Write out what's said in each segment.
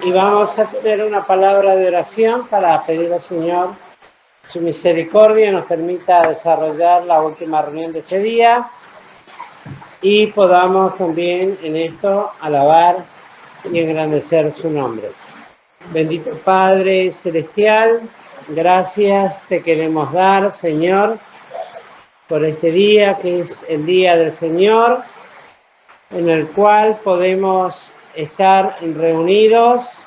Y vamos a tener una palabra de oración para pedir al Señor su misericordia y nos permita desarrollar la última reunión de este día y podamos también en esto alabar y engrandecer su nombre. Bendito Padre Celestial, gracias te queremos dar, Señor, por este día que es el día del Señor, en el cual podemos estar reunidos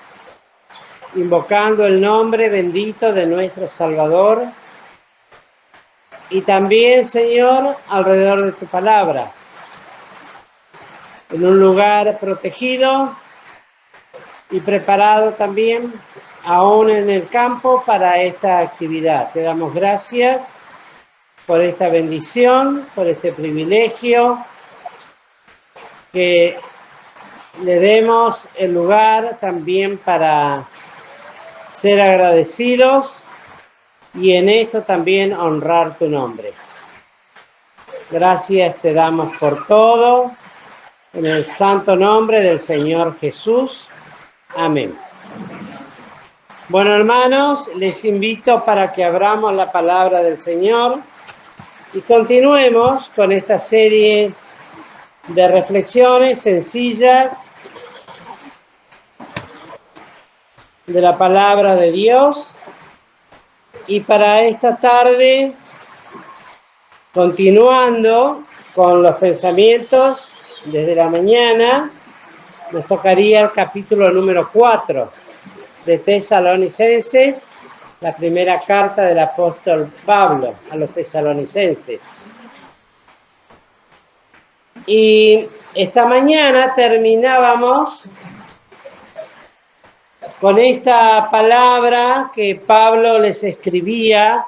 invocando el nombre bendito de nuestro Salvador y también, Señor, alrededor de tu palabra, en un lugar protegido y preparado también, aún en el campo, para esta actividad. Te damos gracias por esta bendición, por este privilegio, que le demos el lugar también para ser agradecidos y en esto también honrar tu nombre. Gracias te damos por todo, en el santo nombre del Señor Jesús. Amén. Bueno, hermanos, les invito para que abramos la palabra del Señor y continuemos con esta serie de reflexiones sencillas de la palabra de Dios. Y para esta tarde, continuando con los pensamientos desde la mañana, nos tocaría el capítulo número 4 de Tesalonicenses, la primera carta del apóstol Pablo a los tesalonicenses. Y esta mañana terminábamos con esta palabra que Pablo les escribía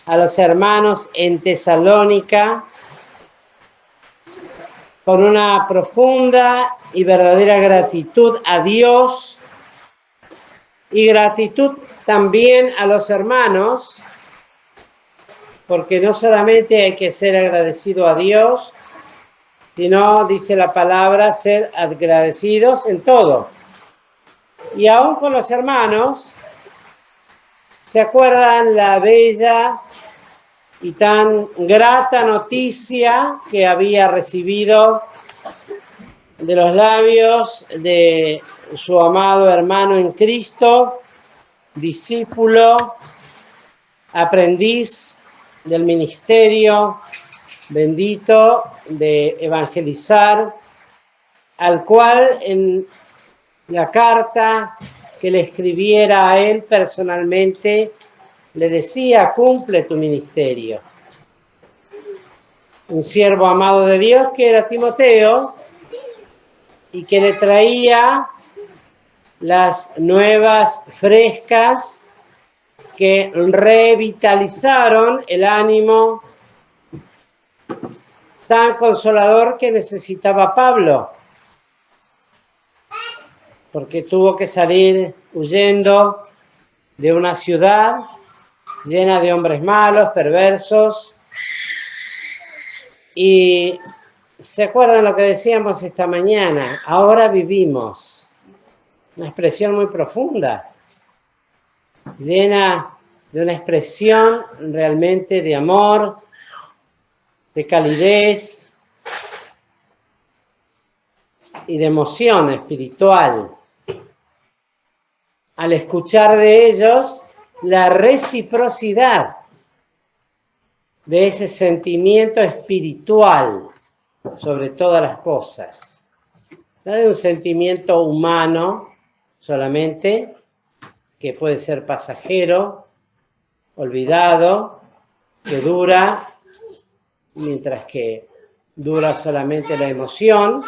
a los hermanos en Tesalónica con una profunda y verdadera gratitud a Dios y gratitud también a los hermanos, porque no solamente hay que ser agradecido a Dios, sino, dice la palabra, ser agradecidos en todo. Y aún con los hermanos, ¿se acuerdan la bella y tan grata noticia que había recibido de los labios de su amado hermano en Cristo, discípulo, aprendiz del ministerio bendito de evangelizar, al cual en la carta que le escribiera a él personalmente le decía: cumple tu ministerio? Un siervo amado de Dios que era Timoteo y que le traía las nuevas frescas que revitalizaron el ánimo tan consolador que necesitaba Pablo, porque tuvo que salir huyendo de una ciudad llena de hombres malos, perversos. Y ¿se acuerdan lo que decíamos esta mañana? Ahora vivimos. Una expresión muy profunda, llena de una expresión realmente de amor, de calidez y de emoción espiritual. Al escuchar de ellos la reciprocidad de ese sentimiento espiritual sobre todas las cosas. No de un sentimiento humano solamente, que puede ser pasajero, olvidado, que dura, mientras que dura solamente la emoción,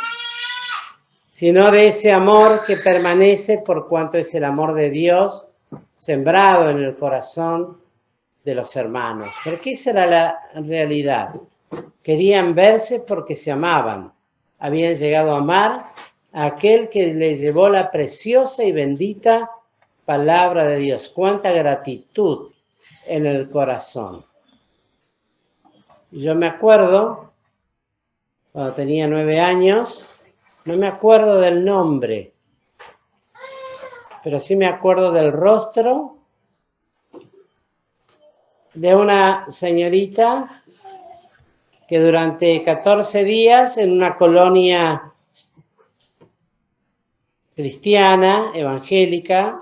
sino de ese amor que permanece por cuanto es el amor de Dios sembrado en el corazón de los hermanos. Porque esa era la realidad. Querían verse porque se amaban. Habían llegado a amar a aquel que les llevó la preciosa y bendita palabra de Dios. Cuánta gratitud en el corazón. Yo me acuerdo, cuando tenía 9 años, no me acuerdo del nombre pero sí me acuerdo del rostro de una señorita que durante 14 días en una colonia cristiana, evangélica,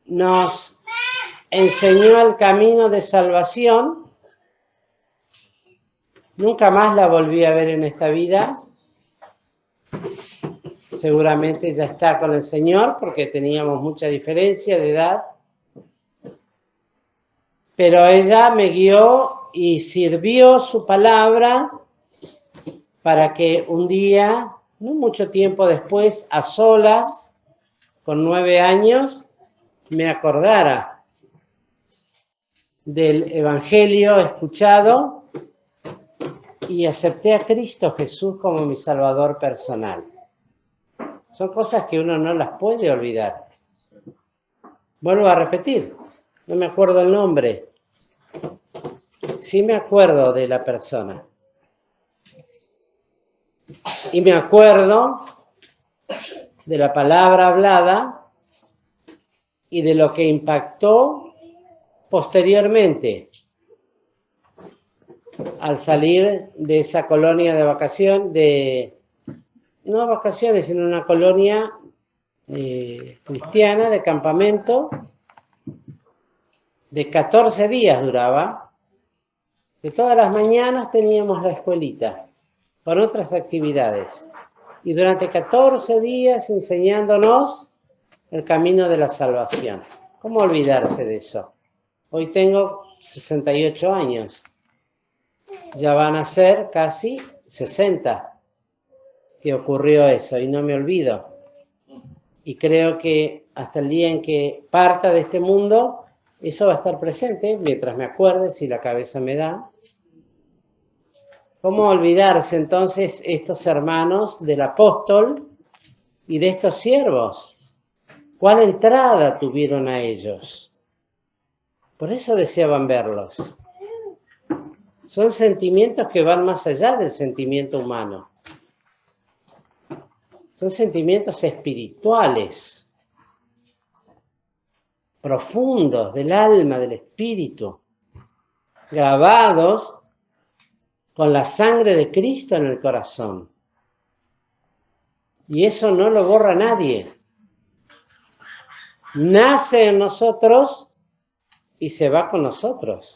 nos enseñó el camino de salvación. Nunca más la volví a ver en esta vida. Seguramente ya está con el Señor porque teníamos mucha diferencia de edad. Pero ella me guió y sirvió su palabra para que un día, no mucho tiempo después, a solas, con 9 años, me acordara del Evangelio escuchado y acepté a Cristo Jesús como mi Salvador personal. Son cosas que uno no las puede olvidar. Vuelvo a repetir, no me acuerdo el nombre. Sí me acuerdo de la persona. Y me acuerdo de la palabra hablada y de lo que impactó posteriormente al salir de esa colonia de vacaciones, no vacaciones, sino una colonia cristiana de campamento de 14 días duraba, que todas las mañanas teníamos la escuelita con otras actividades y durante 14 días enseñándonos el camino de la salvación. ¿Cómo olvidarse de eso? Hoy tengo 68 años, ya van a ser casi 60 que ocurrió eso y no me olvido. Y creo que hasta el día en que parta de este mundo, eso va a estar presente mientras me acuerde, si la cabeza me da. ¿Cómo olvidarse entonces estos hermanos del apóstol y de estos siervos? ¿Cuál entrada tuvieron a ellos? Por eso deseaban verlos. Son sentimientos que van más allá del sentimiento humano. Son sentimientos espirituales, profundos del alma, del espíritu, grabados con la sangre de Cristo en el corazón. Y eso no lo borra nadie. Nace en nosotros y se va con nosotros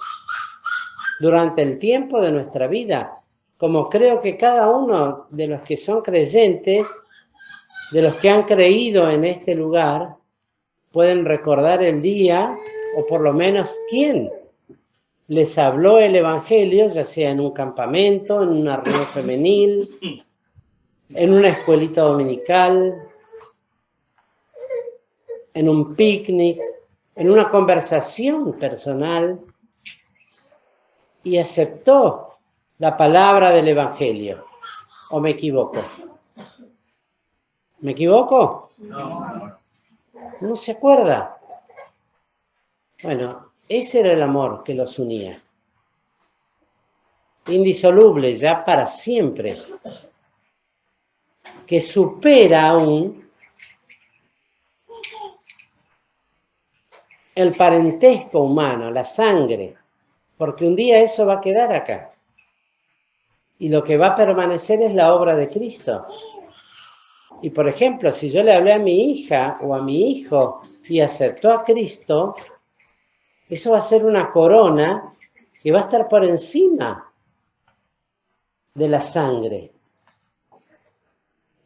durante el tiempo de nuestra vida, como creo que cada uno de los que son creyentes, de los que han creído en este lugar, pueden recordar el día, o por lo menos quién les habló el Evangelio, ya sea en un campamento, en una reunión femenil, en una escuelita dominical, en un picnic, en una conversación personal, y aceptó la palabra del Evangelio. ¿O me equivoco? ¿Me equivoco? No. ¿No se acuerda? Bueno, ese era el amor que los unía. Indisoluble, ya para siempre. Que supera aún el parentesco humano, la sangre. Porque un día eso va a quedar acá. Y lo que va a permanecer es la obra de Cristo. Y por ejemplo, si yo le hablé a mi hija o a mi hijo y aceptó a Cristo, eso va a ser una corona que va a estar por encima de la sangre.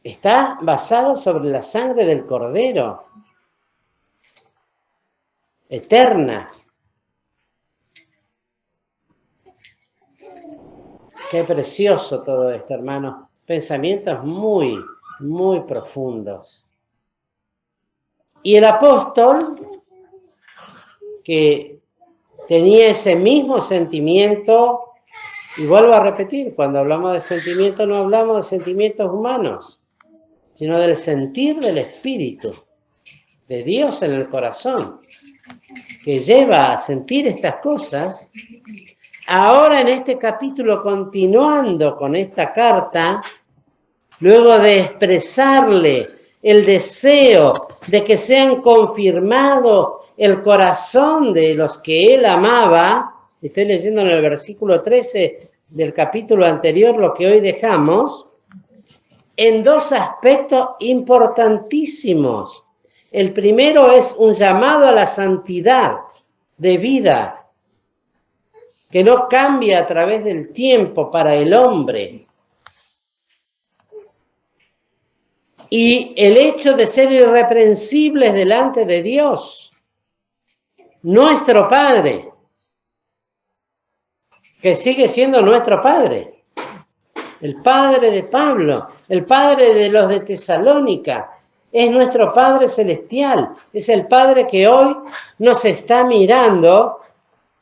Está basada sobre la sangre del Cordero, eterna. Qué precioso todo esto, hermanos. Pensamientos muy, muy profundos. Y el apóstol, que tenía ese mismo sentimiento, y vuelvo a repetir, cuando hablamos de sentimientos no hablamos de sentimientos humanos, sino del sentir del Espíritu, de Dios en el corazón, que lleva a sentir estas cosas. Ahora en este capítulo, continuando con esta carta, luego de expresarle el deseo de que sean confirmados el corazón de los que él amaba. Estoy leyendo en el versículo 13 del capítulo anterior lo que hoy dejamos, en dos aspectos importantísimos. El primero es un llamado a la santidad de vida, que no cambia a través del tiempo para el hombre. Y el hecho de ser irreprensibles delante de Dios, nuestro Padre, que sigue siendo nuestro Padre, el Padre de Pablo, el Padre de los de Tesalónica, es nuestro Padre celestial, es el Padre que hoy nos está mirando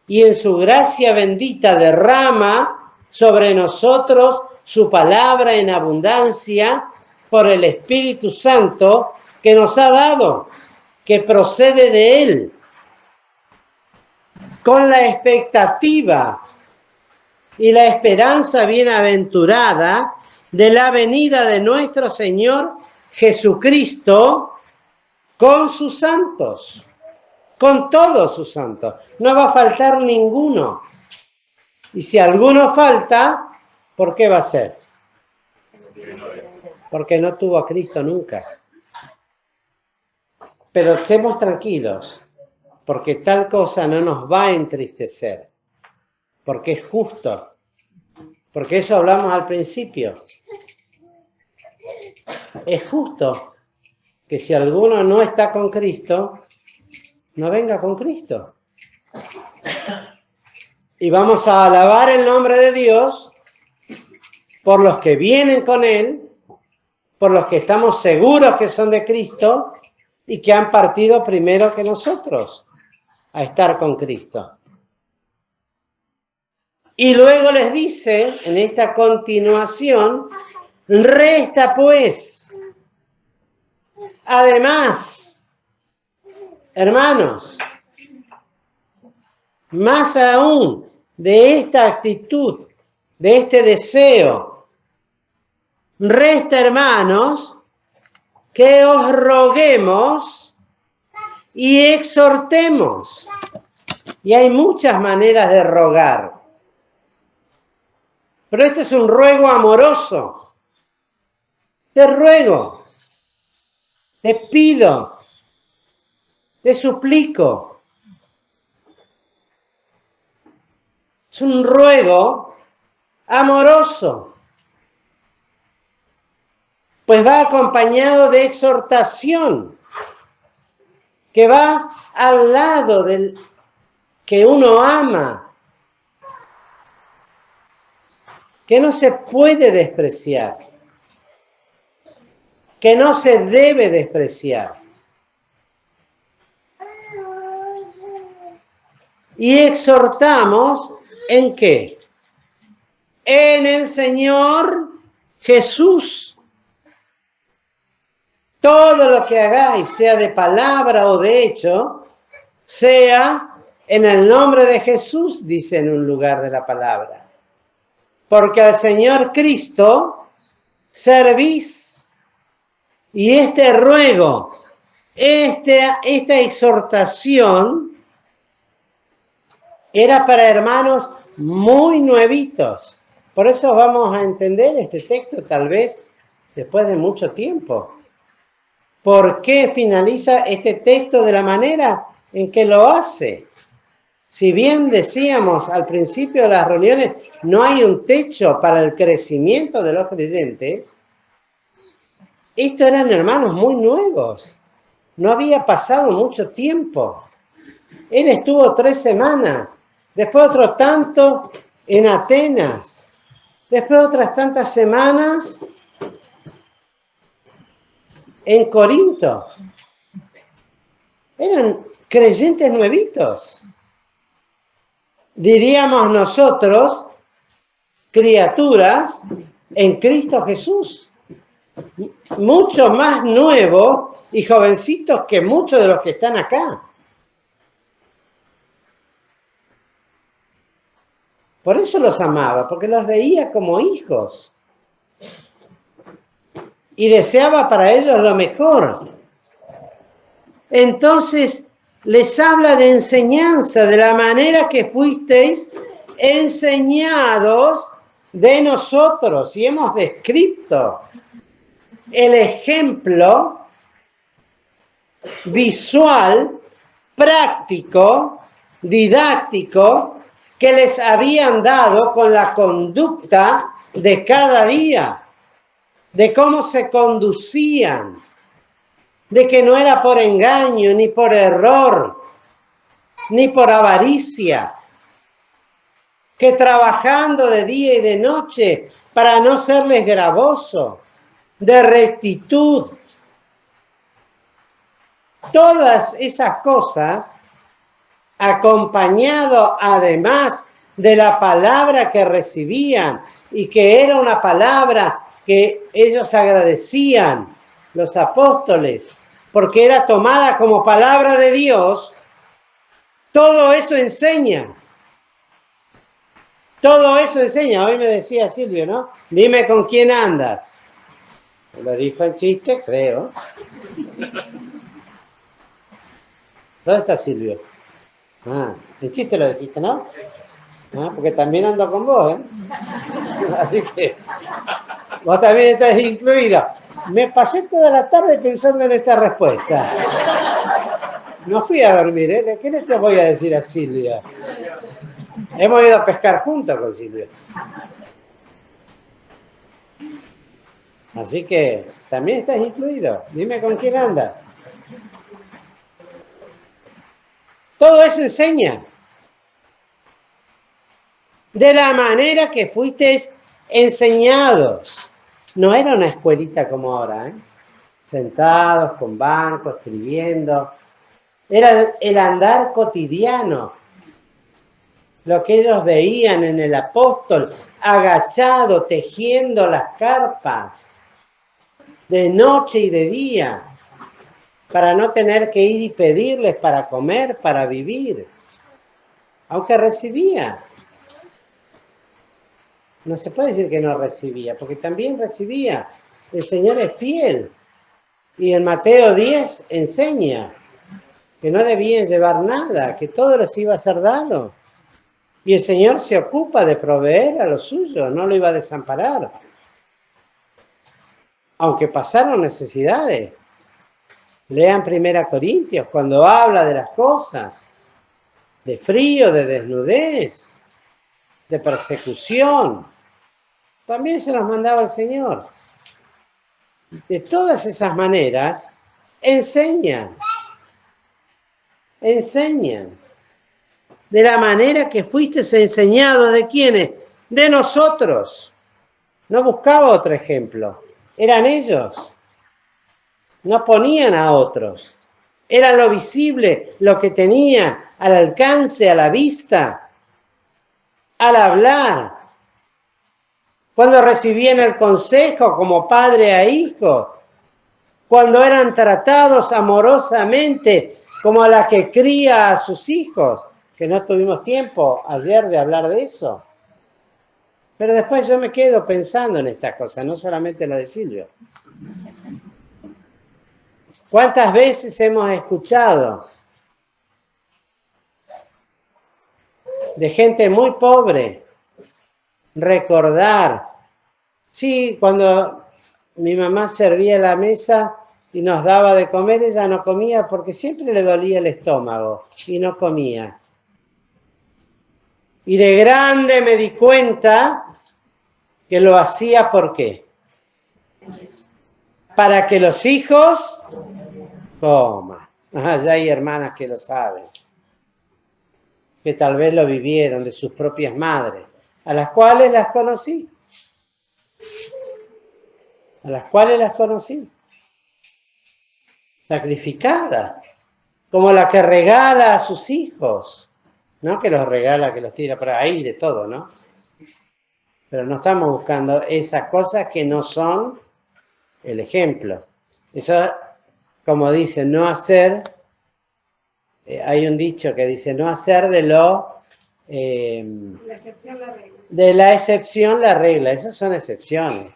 y en su gracia bendita derrama sobre nosotros su palabra en abundancia por el Espíritu Santo que nos ha dado, que procede de Él, con la expectativa y la esperanza bienaventurada de la venida de nuestro Señor Jesucristo con sus santos, con todos sus santos. No va a faltar ninguno. Y si alguno falta, ¿por qué va a ser? Porque no tuvo a Cristo nunca. Pero estemos tranquilos, porque tal cosa no nos va a entristecer, porque es justo, porque eso hablamos al principio. Es justo que si alguno no está con Cristo, no venga con Cristo. Y vamos a alabar el nombre de Dios por los que vienen con Él, por los que estamos seguros que son de Cristo y que han partido primero que nosotros a estar con Cristo. Y luego les dice, en esta continuación, resta pues, además, hermanos, más aún de esta actitud, de este deseo, resta, hermanos, que os roguemos y exhortemos. Y hay muchas maneras de rogar. Pero este es un ruego amoroso. Te ruego, te pido, te suplico. Es un ruego amoroso. Pues va acompañado de exhortación, que va al lado del que uno ama, que no se puede despreciar, que no se debe despreciar. Y exhortamos, ¿en qué? En el Señor Jesús. Todo lo que hagáis, sea de palabra o de hecho, sea en el nombre de Jesús, dice en un lugar de la palabra. Porque al Señor Cristo servís. Y este ruego, esta exhortación, era para hermanos muy nuevitos. Por eso vamos a entender este texto tal vez después de mucho tiempo. ¿Por qué finaliza este texto de la manera en que lo hace? Si bien decíamos al principio de las reuniones, no hay un techo para el crecimiento de los creyentes, estos eran hermanos muy nuevos. No había pasado mucho tiempo. Él estuvo 3 semanas, después otro tanto en Atenas, después otras tantas semanas en Corinto. Eran creyentes nuevitos. Diríamos nosotros, criaturas en Cristo Jesús. Mucho más nuevos y jovencitos que muchos de los que están acá. Por eso los amaba, porque los veía como hijos. y deseaba para ellos lo mejor. Entonces les habla de enseñanza, de la manera que fuisteis enseñados de nosotros. Y hemos descrito el ejemplo visual, práctico, didáctico, que les habían dado con la conducta de cada día, de cómo se conducían, de que no era por engaño, ni por error, ni por avaricia, que trabajando de día y de noche para no serles gravoso, de rectitud. Todas esas cosas, acompañado además de la palabra que recibían, y que era una palabra que ellos agradecían, los apóstoles, porque era tomada como palabra de Dios. Todo eso enseña. Todo eso enseña. Hoy me decía Silvio, ¿no? Dime con quién andas. Lo dijo en chiste, creo. ¿Dónde está Silvio? Ah, en chiste lo dijiste, ¿no? Ah, porque también ando con vos, ¿eh? Así que vos también estás incluido. Me pasé toda la tarde pensando en esta respuesta. No fui a dormir, ¿eh? ¿Qué les te voy a decir a Silvia? Hemos ido a pescar juntos con Silvia. Así que también estás incluido. Dime con quién andas. Todo eso enseña. De la manera que fuisteis enseñados. No era una escuelita como ahora, ¿eh? Sentados con bancos, escribiendo. Era el andar cotidiano. Lo que ellos veían en el apóstol, agachado, tejiendo las carpas, de noche y de día, para no tener que ir y pedirles para comer, para vivir. Aunque recibía. No se puede decir que no recibía, porque también recibía. El Señor es fiel. Y en Mateo 10 enseña que no debían llevar nada, que todo les iba a ser dado. Y el Señor se ocupa de proveer a los suyos, no lo iba a desamparar. Aunque pasaron necesidades. Lean 1 Corintios cuando habla de las cosas. De frío, de desnudez, de persecución. También se los mandaba el Señor. De todas esas maneras, enseñan. Enseñan. De la manera que fuisteis enseñados, ¿de quiénes? De nosotros. No buscaba otro ejemplo. Eran ellos. No ponían a otros. Era lo visible, lo que tenían al alcance, a la vista, al hablar. Cuando recibían el consejo como padre a hijo, cuando eran tratados amorosamente como a la que cría a sus hijos, que no tuvimos tiempo ayer de hablar de eso. Pero después yo me quedo pensando en estas cosas, no solamente lo de Silvio. ¿Cuántas veces hemos escuchado de gente muy pobre recordar? Sí, cuando mi mamá servía la mesa y nos daba de comer, ella no comía porque siempre le dolía el estómago y no comía. Y de grande me di cuenta que lo hacía ¿por qué? Para que los hijos coman. Ya hay hermanas que lo saben, que tal vez lo vivieron de sus propias madres, a las cuales las conocí. A las cuales las conocí. Sacrificada, como la que regala a sus hijos. No que los regala, que los tira por ahí, de todo, ¿no? Pero no estamos buscando esas cosas que no son el ejemplo. Eso, como dice, no hacer, hay un dicho que dice, no hacer de lo... la excepción, la regla. De la excepción, la regla. Esas son excepciones.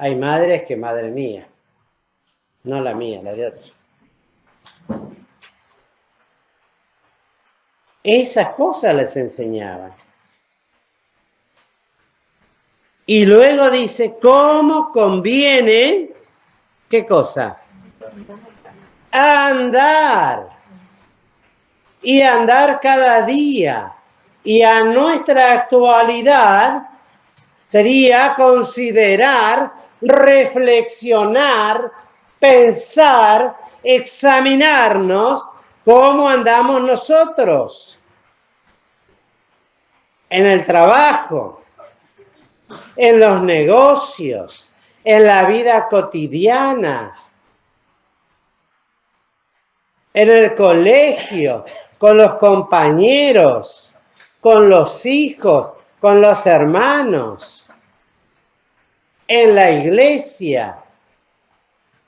Hay madres que, madre mía, no la mía, la de otros. Esas cosas les enseñaban. Y luego dice, ¿cómo conviene? ¿Qué cosa? Andar. Y andar cada día. Y a nuestra actualidad sería considerar, reflexionar, pensar, examinarnos cómo andamos nosotros en el trabajo, en los negocios, en la vida cotidiana, en el colegio, con los compañeros, con los hijos, con los hermanos, en la iglesia.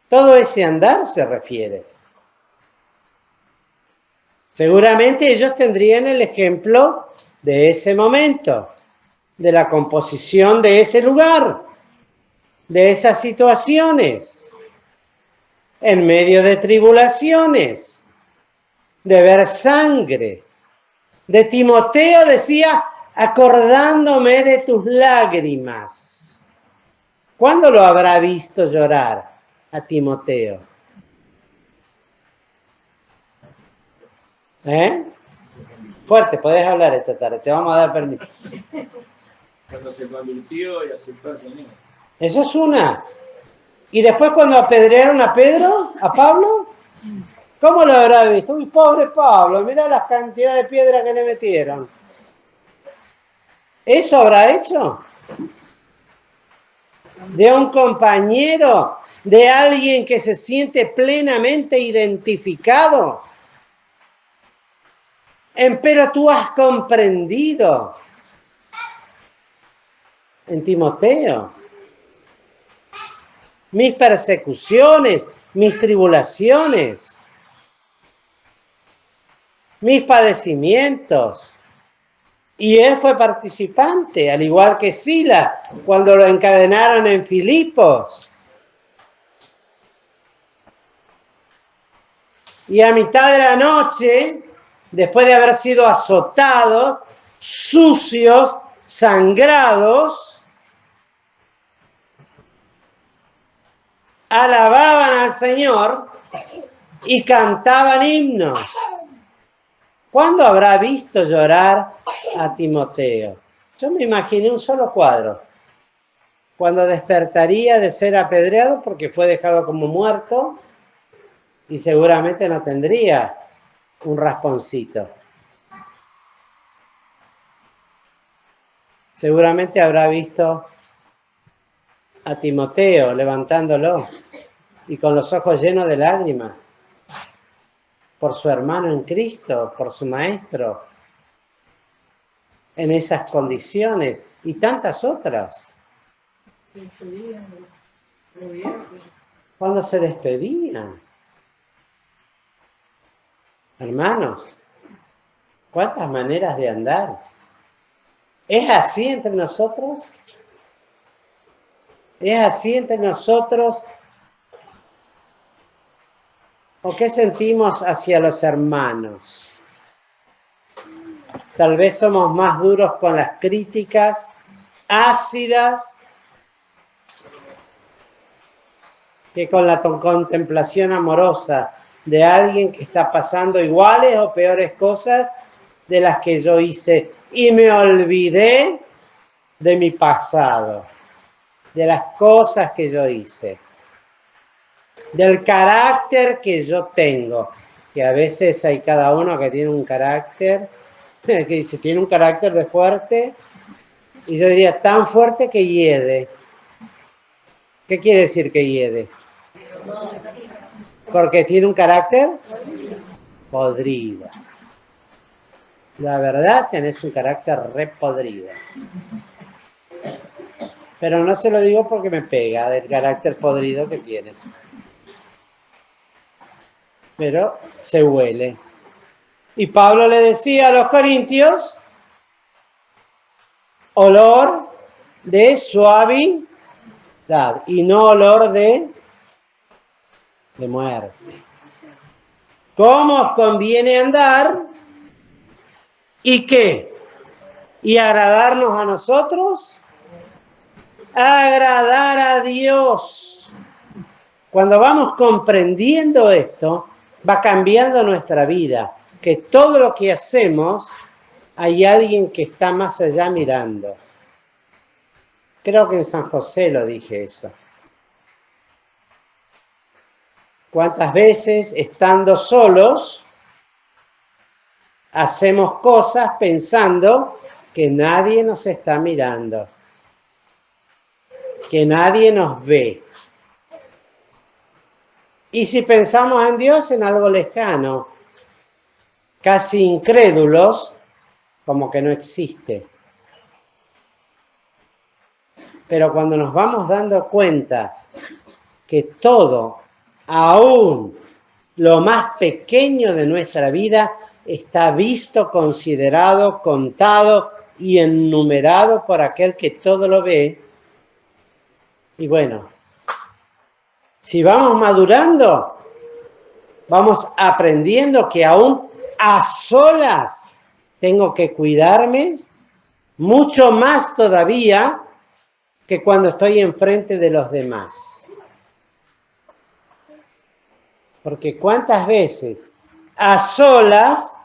Todo ese andar se refiere. Seguramente ellos tendrían el ejemplo de ese momento, de la composición de ese lugar, de esas situaciones, en medio de tribulaciones, de ver sangre. De Timoteo decía, acordándome de tus lágrimas. ¿Cuándo lo habrá visto llorar a Timoteo? Fuerte, podés hablar esta tarde, te vamos a dar permiso. Cuando se convirtió y aceptó al Señor. Eso es una. Y después cuando apedrearon a Pedro, a Pablo, ¿cómo lo habrá visto? Uy, pobre Pablo, mirá la cantidad de piedra que le metieron. ¿Eso habrá hecho? De un compañero, de alguien que se siente plenamente identificado. Pero tú has comprendido en Timoteo mis persecuciones, mis tribulaciones, mis padecimientos. Y él fue participante, al igual que Sila, cuando lo encadenaron en Filipos. Y a mitad de la noche, después de haber sido azotados, sucios, sangrados, alababan al Señor y cantaban himnos. ¿Cuándo habrá visto llorar a Timoteo? Yo me imaginé un solo cuadro. Cuando despertaría de ser apedreado porque fue dejado como muerto y seguramente no tendría un rasponcito. Seguramente habrá visto a Timoteo levantándolo y con los ojos llenos de lágrimas por su hermano en Cristo, por su maestro, en esas condiciones y tantas otras. Cuando se despedían. Hermanos, ¿cuántas maneras de andar? ¿Es así entre nosotros? ¿Es así entre nosotros? ¿O qué sentimos hacia los hermanos? Tal vez somos más duros con las críticas, ácidas, que con la contemplación amorosa de alguien que está pasando iguales o peores cosas de las que yo hice y me olvidé de mi pasado, de las cosas que yo hice, del carácter que yo tengo, que a veces hay cada uno que tiene un carácter, que dice, tiene un carácter de fuerte, y yo diría, tan fuerte que hiede. ¿Qué quiere decir que hiede? Porque tiene un carácter podrido. La verdad, tenés un carácter re podrido. Pero no se lo digo porque me pega del carácter podrido que tiene. Pero se huele. Y Pablo le decía a los corintios, olor de suavidad. y no olor de muerte. ¿Cómo os conviene andar? ¿Y qué? ¿Y agradarnos a nosotros? Agradar a Dios. Cuando vamos comprendiendo esto, va cambiando nuestra vida. Que todo lo que hacemos, hay alguien que está más allá mirando. Creo que en San José lo dije eso. ¿Cuántas veces, estando solos, hacemos cosas pensando que nadie nos está mirando, que nadie nos ve? Y si pensamos en Dios, en algo lejano, casi incrédulos, como que no existe. Pero cuando nos vamos dando cuenta que todo, aún lo más pequeño de nuestra vida, está visto, considerado, contado y enumerado por aquel que todo lo ve. Y bueno, si vamos madurando, vamos aprendiendo que aún a solas tengo que cuidarme mucho más todavía que cuando estoy enfrente de los demás. Porque cuántas veces a solas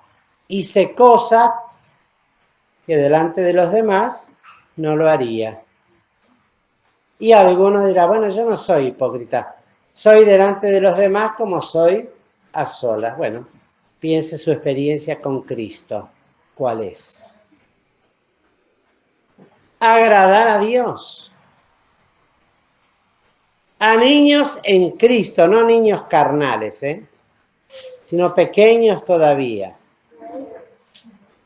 hice cosas que delante de los demás no lo haría. Y alguno dirá, bueno, yo no soy hipócrita, soy delante de los demás como soy a solas. Bueno, piense su experiencia con Cristo. ¿Cuál es? Agradar a Dios. A niños en Cristo, no niños carnales, sino pequeños todavía.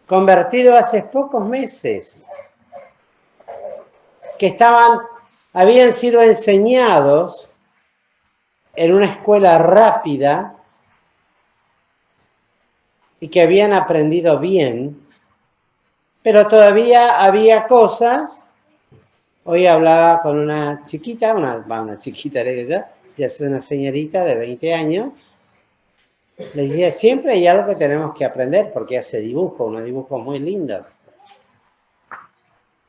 Convertidos hace pocos meses, que habían sido enseñados en una escuela rápida y que habían aprendido bien, pero todavía había cosas. Hoy hablaba con una chiquita, una chiquita, ya es una señorita de 20 años. Le decía, siempre hay algo que tenemos que aprender, porque hace dibujo, unos dibujos muy lindos.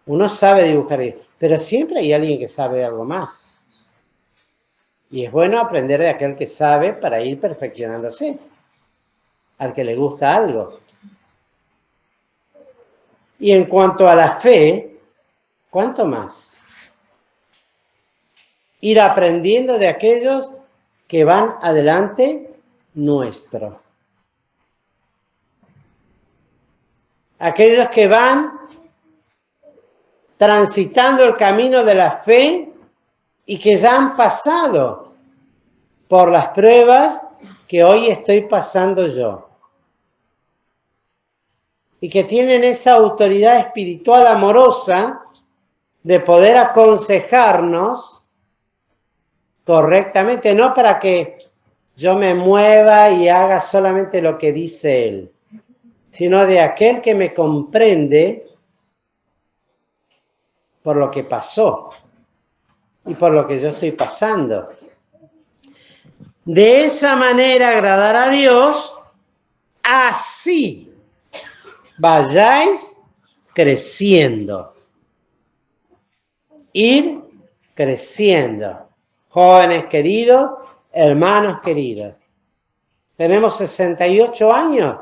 Uno sabe dibujar, pero siempre hay alguien que sabe algo más. Y es bueno aprender de aquel que sabe para ir perfeccionándose, al que le gusta algo. Y en cuanto a la fe, ¿cuánto más? Ir aprendiendo de aquellos que van adelante nuestro. Aquellos que van transitando el camino de la fe y que ya han pasado por las pruebas que hoy estoy pasando yo. Y que tienen esa autoridad espiritual amorosa de poder aconsejarnos correctamente, no para que yo me mueva y haga solamente lo que dice él, sino de aquel que me comprende por lo que pasó y por lo que yo estoy pasando. De esa manera agradar a Dios, así vayáis creciendo. Ir creciendo. Jóvenes queridos, hermanos queridos. Tenemos 68 años,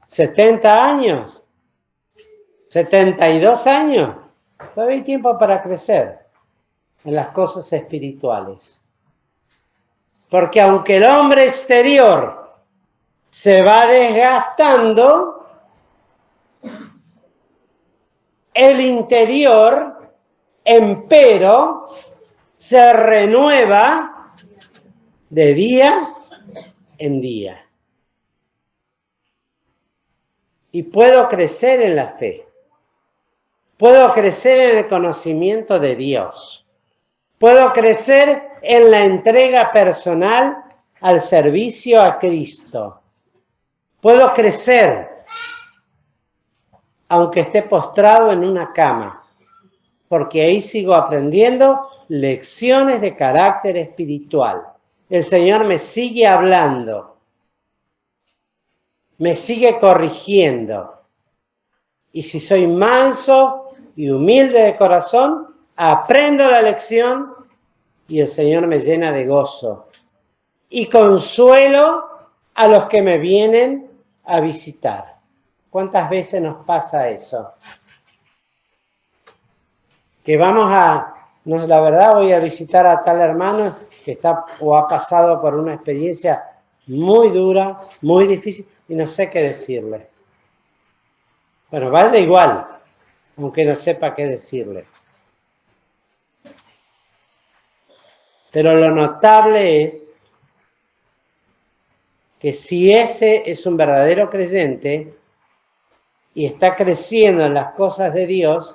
70 años, 72 años. Todavía hay tiempo para crecer en las cosas espirituales. Porque aunque el hombre exterior se va desgastando, el interior, empero, se renueva de día en día. Y puedo crecer en la fe. Puedo crecer en el conocimiento de Dios. Puedo crecer en la entrega personal al servicio a Cristo. Puedo crecer aunque esté postrado en una cama, porque ahí sigo aprendiendo lecciones de carácter espiritual. El Señor me sigue hablando, me sigue corrigiendo. Y si soy manso y humilde de corazón, aprendo la lección y el Señor me llena de gozo. Y consuelo a los que me vienen a visitar. ¿Cuántas veces nos pasa eso? Que la verdad voy a visitar a tal hermano que está o ha pasado por una experiencia muy dura, muy difícil, y no sé qué decirle. Bueno, vaya igual, aunque no sepa qué decirle. Pero lo notable es que si ese es un verdadero creyente y está creciendo en las cosas de Dios,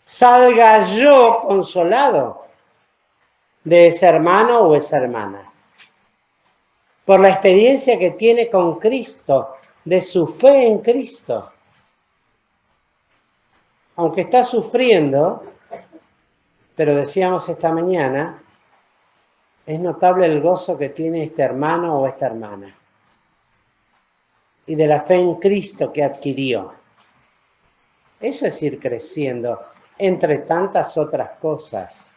salga yo consolado de ese hermano o esa hermana, por la experiencia que tiene con Cristo, de su fe en Cristo. Aunque está sufriendo, pero decíamos esta mañana, es notable el gozo que tiene este hermano o esta hermana y de la fe en Cristo que adquirió. Eso es ir creciendo entre tantas otras cosas.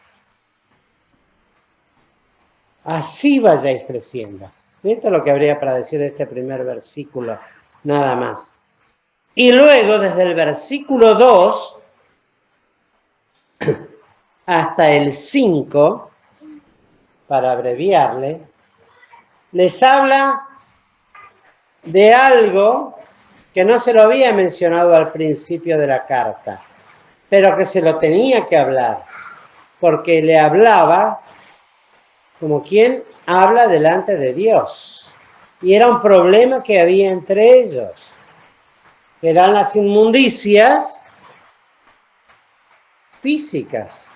Así vayáis creciendo. Esto es lo que habría para decir de este primer versículo, nada más. Y luego, desde el versículo 2 hasta el 5, para abreviarle, les habla de algo que no se lo había mencionado al principio de la carta, pero que se lo tenía que hablar, porque le hablaba como quien habla delante de Dios. Y era un problema que había entre ellos. Eran las inmundicias físicas,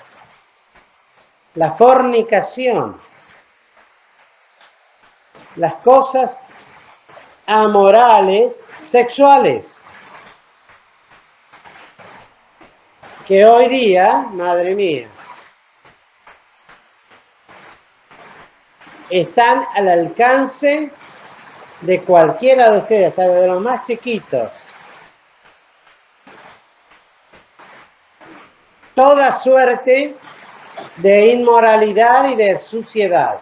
la fornicación, las cosas amorales sexuales, que hoy día, madre mía, están al alcance de cualquiera de ustedes, hasta de los más chiquitos. Toda suerte de inmoralidad y de suciedad.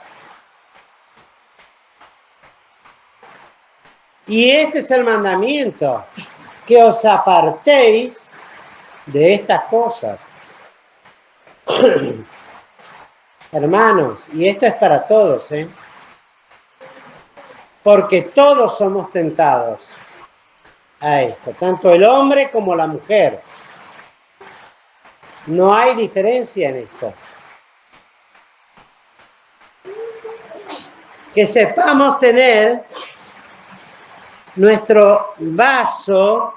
Y este es el mandamiento, que os apartéis de estas cosas. Hermanos, y esto es para todos, porque todos somos tentados a esto, tanto el hombre como la mujer. No hay diferencia en esto. Que sepamos tener nuestro vaso,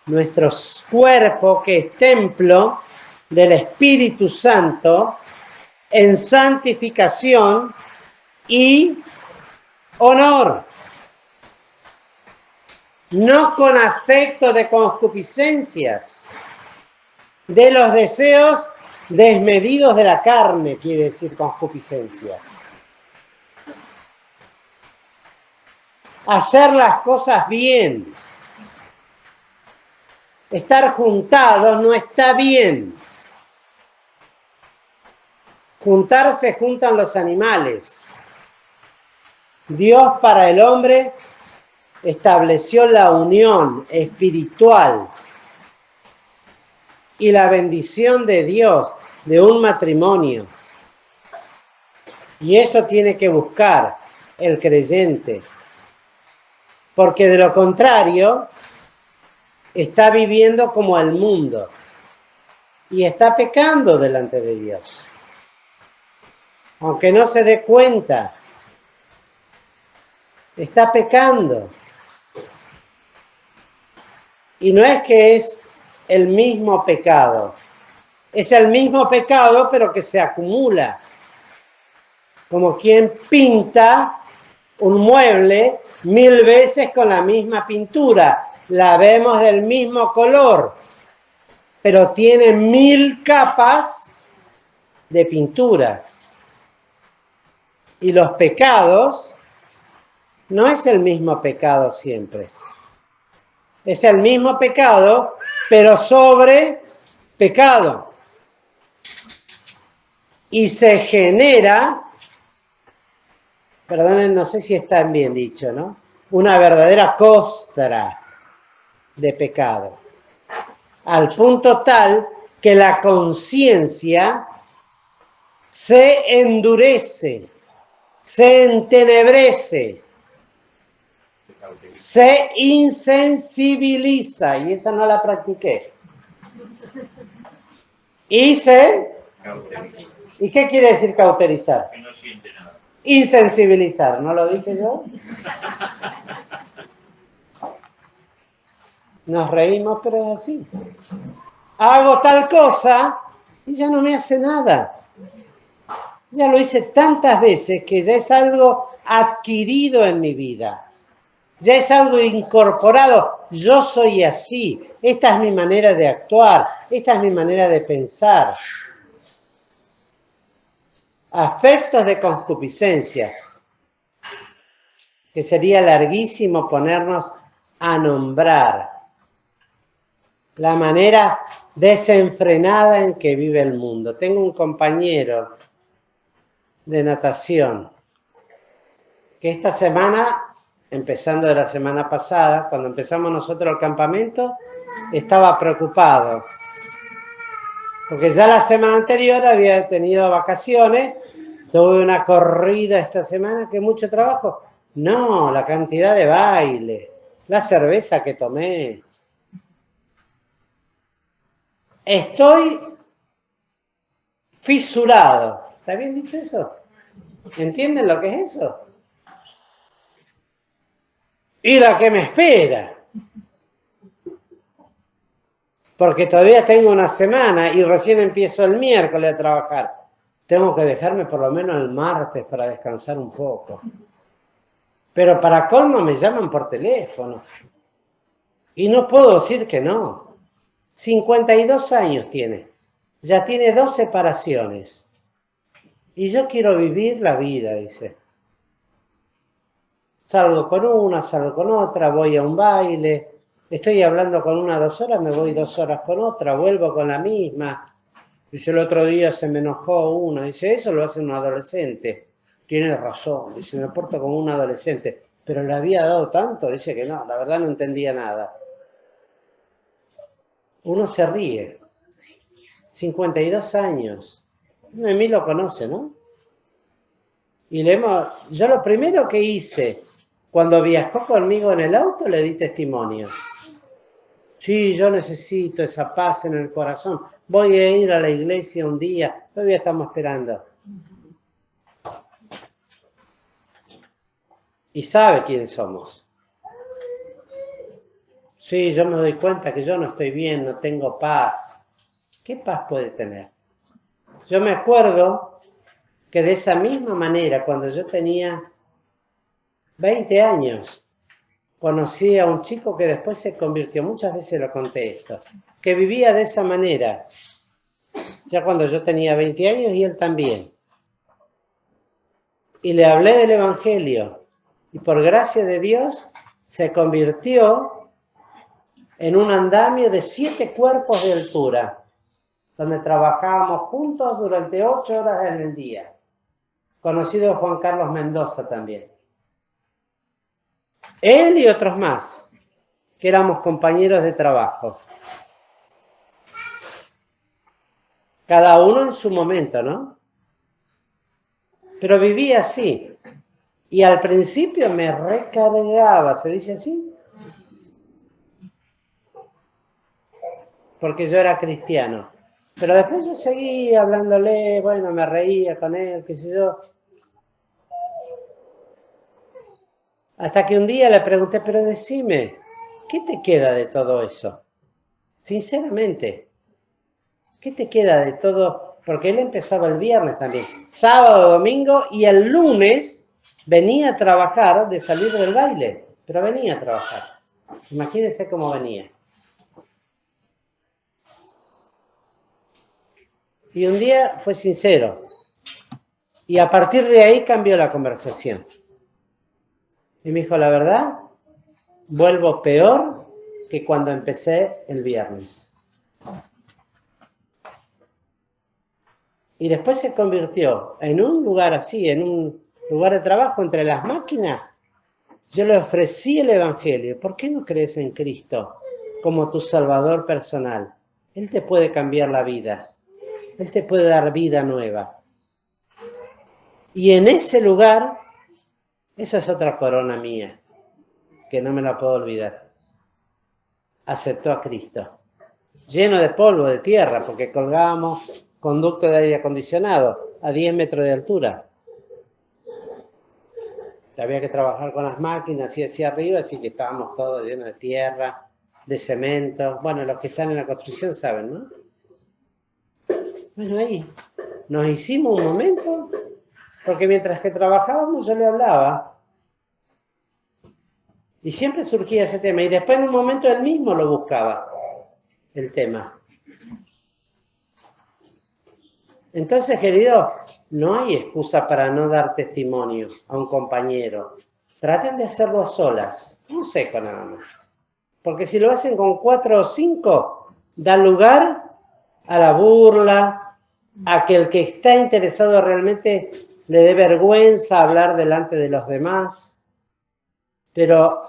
nuestro cuerpo, que es templo del Espíritu Santo, en santificación y honor, no con afecto de concupiscencias, de los deseos desmedidos de la carne, quiere decir concupiscencia. Hacer las cosas bien. Estar juntados no está bien. Juntarse juntan los animales. Dios para el hombre estableció la unión espiritual y la bendición de Dios de un matrimonio. Y eso tiene que buscar el creyente. Porque de lo contrario, está viviendo como el mundo y está pecando delante de Dios. Aunque no se dé cuenta, está pecando. Y no es que es el mismo pecado, es el mismo pecado pero que se acumula. Como quien pinta un mueble 1000 veces con la misma pintura. La vemos del mismo color, pero tiene 1000 capas de pintura. Y los pecados no es el mismo pecado siempre. Es el mismo pecado, pero sobre pecado. Y se genera, perdonen, no sé si está bien dicho, ¿no? Una verdadera costra de pecado. Al punto tal que la conciencia se endurece, se entenebrece, se insensibiliza, y esa no la practiqué. ¿Y qué quiere decir cauterizar? Que no siente nada. Insensibilizar, ¿no lo dije yo? Nos reímos, pero es así. Hago tal cosa y ya no me hace nada. Ya lo hice tantas veces que ya es algo adquirido en mi vida. Ya es algo incorporado. Yo soy así. Esta es mi manera de actuar. Esta es mi manera de pensar. Afectos de concupiscencia, que sería larguísimo ponernos a nombrar la manera desenfrenada en que vive el mundo. Tengo un compañero de natación que esta semana, empezando de la semana pasada, cuando empezamos nosotros el campamento, estaba preocupado porque ya la semana anterior había tenido vacaciones, tuve una corrida esta semana, que mucho trabajo. No, la cantidad de baile, la cerveza que tomé. Estoy fisurado. ¿Está bien dicho eso? ¿Entienden lo que es eso? Y la que me espera. Porque todavía tengo una semana y recién empiezo el miércoles a trabajar. Tengo que dejarme por lo menos el martes para descansar un poco. Pero para colmo me llaman por teléfono. Y no puedo decir que no. 52 años tiene. Ya tiene 2 separaciones. Y yo quiero vivir la vida, dice. Salgo con una, salgo con otra, voy a un baile. Estoy hablando con una 2 horas, me voy 2 horas con otra, vuelvo con la misma. Dice, el otro día se me enojó uno. Dice, eso lo hace un adolescente. Tiene razón, dice, me porto como un adolescente. Pero le había dado tanto, dice que no, la verdad no entendía nada. Uno se ríe. 52 años. Uno de mí lo conoce, ¿no? Y yo lo primero que hice cuando viajó conmigo en el auto, le di testimonio. Sí, yo necesito esa paz en el corazón. Voy a ir a la iglesia un día. Todavía estamos esperando. Y sabe quiénes somos. Sí, yo me doy cuenta que yo no estoy bien, no tengo paz. ¿Qué paz puede tener? Yo me acuerdo que de esa misma manera, cuando yo tenía 20 años, conocí a un chico que después se convirtió, muchas veces lo conté esto, que vivía de esa manera, ya cuando yo tenía 20 años y él también. Y le hablé del Evangelio, y por gracia de Dios se convirtió en un andamio de 7 cuerpos de altura, donde trabajábamos juntos durante 8 horas en el día. Conocido Juan Carlos Mendoza también. Él y otros más, que éramos compañeros de trabajo. Cada uno en su momento, ¿no? Pero vivía así. Y al principio me recargaba, ¿se dice así? Porque yo era cristiano. Pero después yo seguía hablándole, bueno, me reía con él, qué sé yo. Hasta que un día le pregunté, pero decime, ¿qué te queda de todo eso? Sinceramente, ¿qué te queda de todo? Porque él empezaba el viernes también, sábado, domingo, y el lunes venía a trabajar de salir del baile, pero venía a trabajar. Imagínense cómo venía. Y un día fue sincero. Y a partir de ahí cambió la conversación. Y me dijo, la verdad, vuelvo peor que cuando empecé el viernes. Y después se convirtió en un lugar así, en un lugar de trabajo entre las máquinas. Yo le ofrecí el Evangelio. ¿Por qué no crees en Cristo como tu Salvador personal? Él te puede cambiar la vida. Él te puede dar vida nueva. Y en ese lugar, esa es otra corona mía, que no me la puedo olvidar. Aceptó a Cristo. Lleno de polvo, de tierra, porque colgábamos conducto de aire acondicionado a 10 metros de altura. Había que trabajar con las máquinas y hacia arriba, así que estábamos todos llenos de tierra, de cemento. Bueno, los que están en la construcción saben, ¿no? Bueno, ahí nos hicimos un momento, porque mientras que trabajábamos yo le hablaba. Y siempre surgía ese tema. Y después en un momento él mismo lo buscaba, el tema. Entonces, querido, no hay excusa para no dar testimonio a un compañero. Traten de hacerlo a solas, no seco nada más. Porque si lo hacen con 4 o 5, da lugar a la burla, a que el que está interesado realmente le dé vergüenza hablar delante de los demás. Pero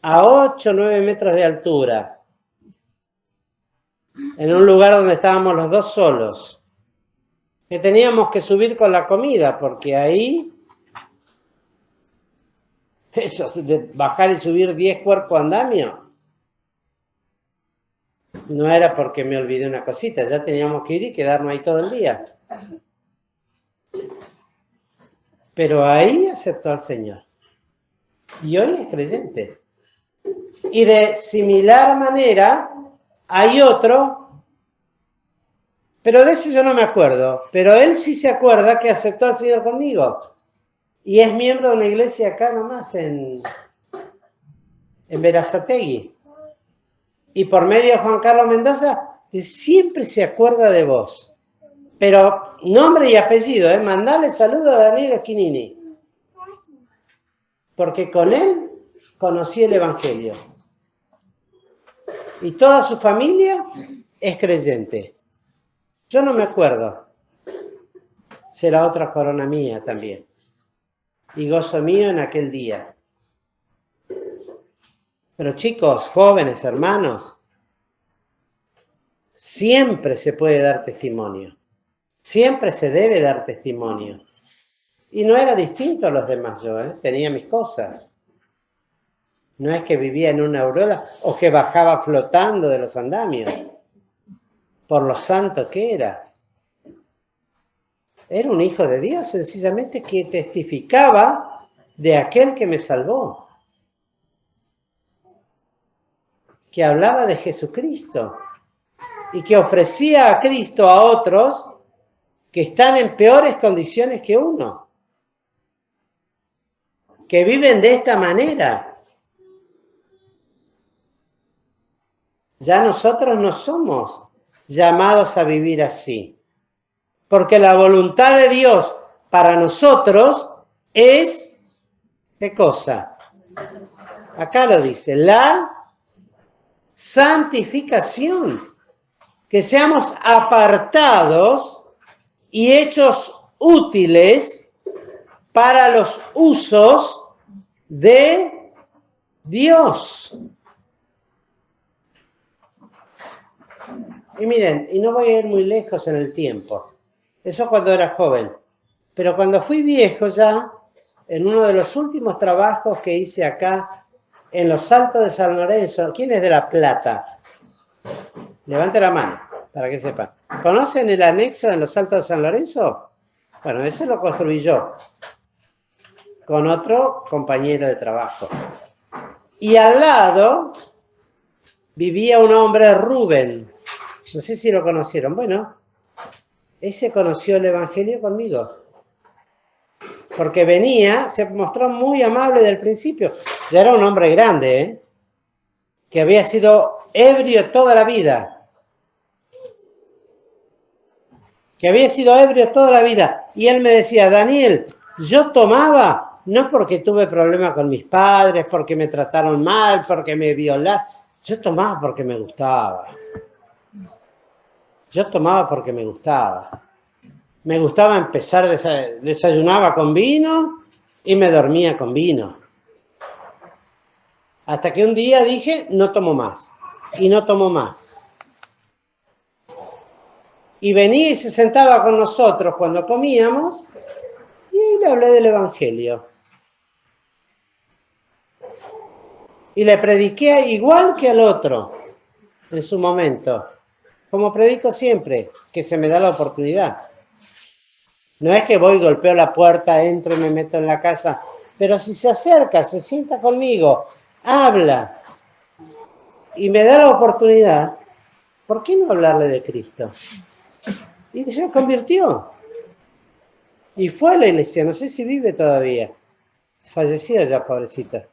a 8 o 9 metros de altura, en un lugar donde estábamos los dos solos, que teníamos que subir con la comida, porque ahí, eso de bajar y subir 10 cuerpos andamio, no era porque me olvidé una cosita, ya teníamos que ir y quedarnos ahí todo el día. Pero ahí aceptó al Señor. Y hoy es creyente. Y de similar manera, hay otro, pero de ese yo no me acuerdo, pero él sí se acuerda que aceptó al Señor conmigo. Y es miembro de una iglesia acá nomás, en Berazategui. Y por medio de Juan Carlos Mendoza, siempre se acuerda de vos. Pero nombre y apellido, mandale saludo a Daniel Esquinini. Porque con él conocí el Evangelio. Y toda su familia es creyente. Yo no me acuerdo. Será otra corona mía también. Y gozo mío en aquel día. Pero chicos, jóvenes, hermanos, siempre se puede dar testimonio. Siempre se debe dar testimonio. Y no era distinto a los demás yo, tenía mis cosas. No es que vivía en una aureola o que bajaba flotando de los andamios. Por lo santo que era. Era un hijo de Dios, sencillamente, que testificaba de aquel que me salvó. Que hablaba de Jesucristo. Y que ofrecía a Cristo a otros que están en peores condiciones que uno. Que viven de esta manera. Ya nosotros no somos llamados a vivir así. Porque la voluntad de Dios para nosotros es, ¿qué cosa? Acá lo dice, la santificación. Que seamos apartados y hechos útiles para los usos de Dios. Y miren, y no voy a ir muy lejos en el tiempo. Eso cuando era joven. Pero cuando fui viejo ya, en uno de los últimos trabajos que hice acá, en los Altos de San Lorenzo, ¿quién es de La Plata? Levante la mano, para que sepan. ¿Conocen el anexo en los Altos de San Lorenzo? Bueno, ese lo construí yo, con otro compañero de trabajo. Y al lado vivía un hombre, Rubén. No sé si lo conocieron. Bueno, ese conoció el Evangelio conmigo. Porque venía, se mostró muy amable del principio. Ya era un hombre grande, que había sido ebrio toda la vida. que había sido ebrio toda la vida. Y él me decía, Daniel, yo tomaba no porque tuve problemas con mis padres, porque me trataron mal, porque me violaron. Yo tomaba porque me gustaba. Yo tomaba porque me gustaba. Me gustaba empezar, desayunaba con vino y me dormía con vino. Hasta que un día dije, no tomo más. Y no tomo más. Y venía y se sentaba con nosotros cuando comíamos y ahí le hablé del Evangelio. Y le prediqué igual que al otro en su momento. Como predico siempre, que se me da la oportunidad. No es que voy, golpeo la puerta, entro y me meto en la casa. Pero si se acerca, se sienta conmigo, habla y me da la oportunidad, ¿por qué no hablarle de Cristo? Y se convirtió. Y fue a la iglesia, no sé si vive todavía. Falleció ya, pobrecita.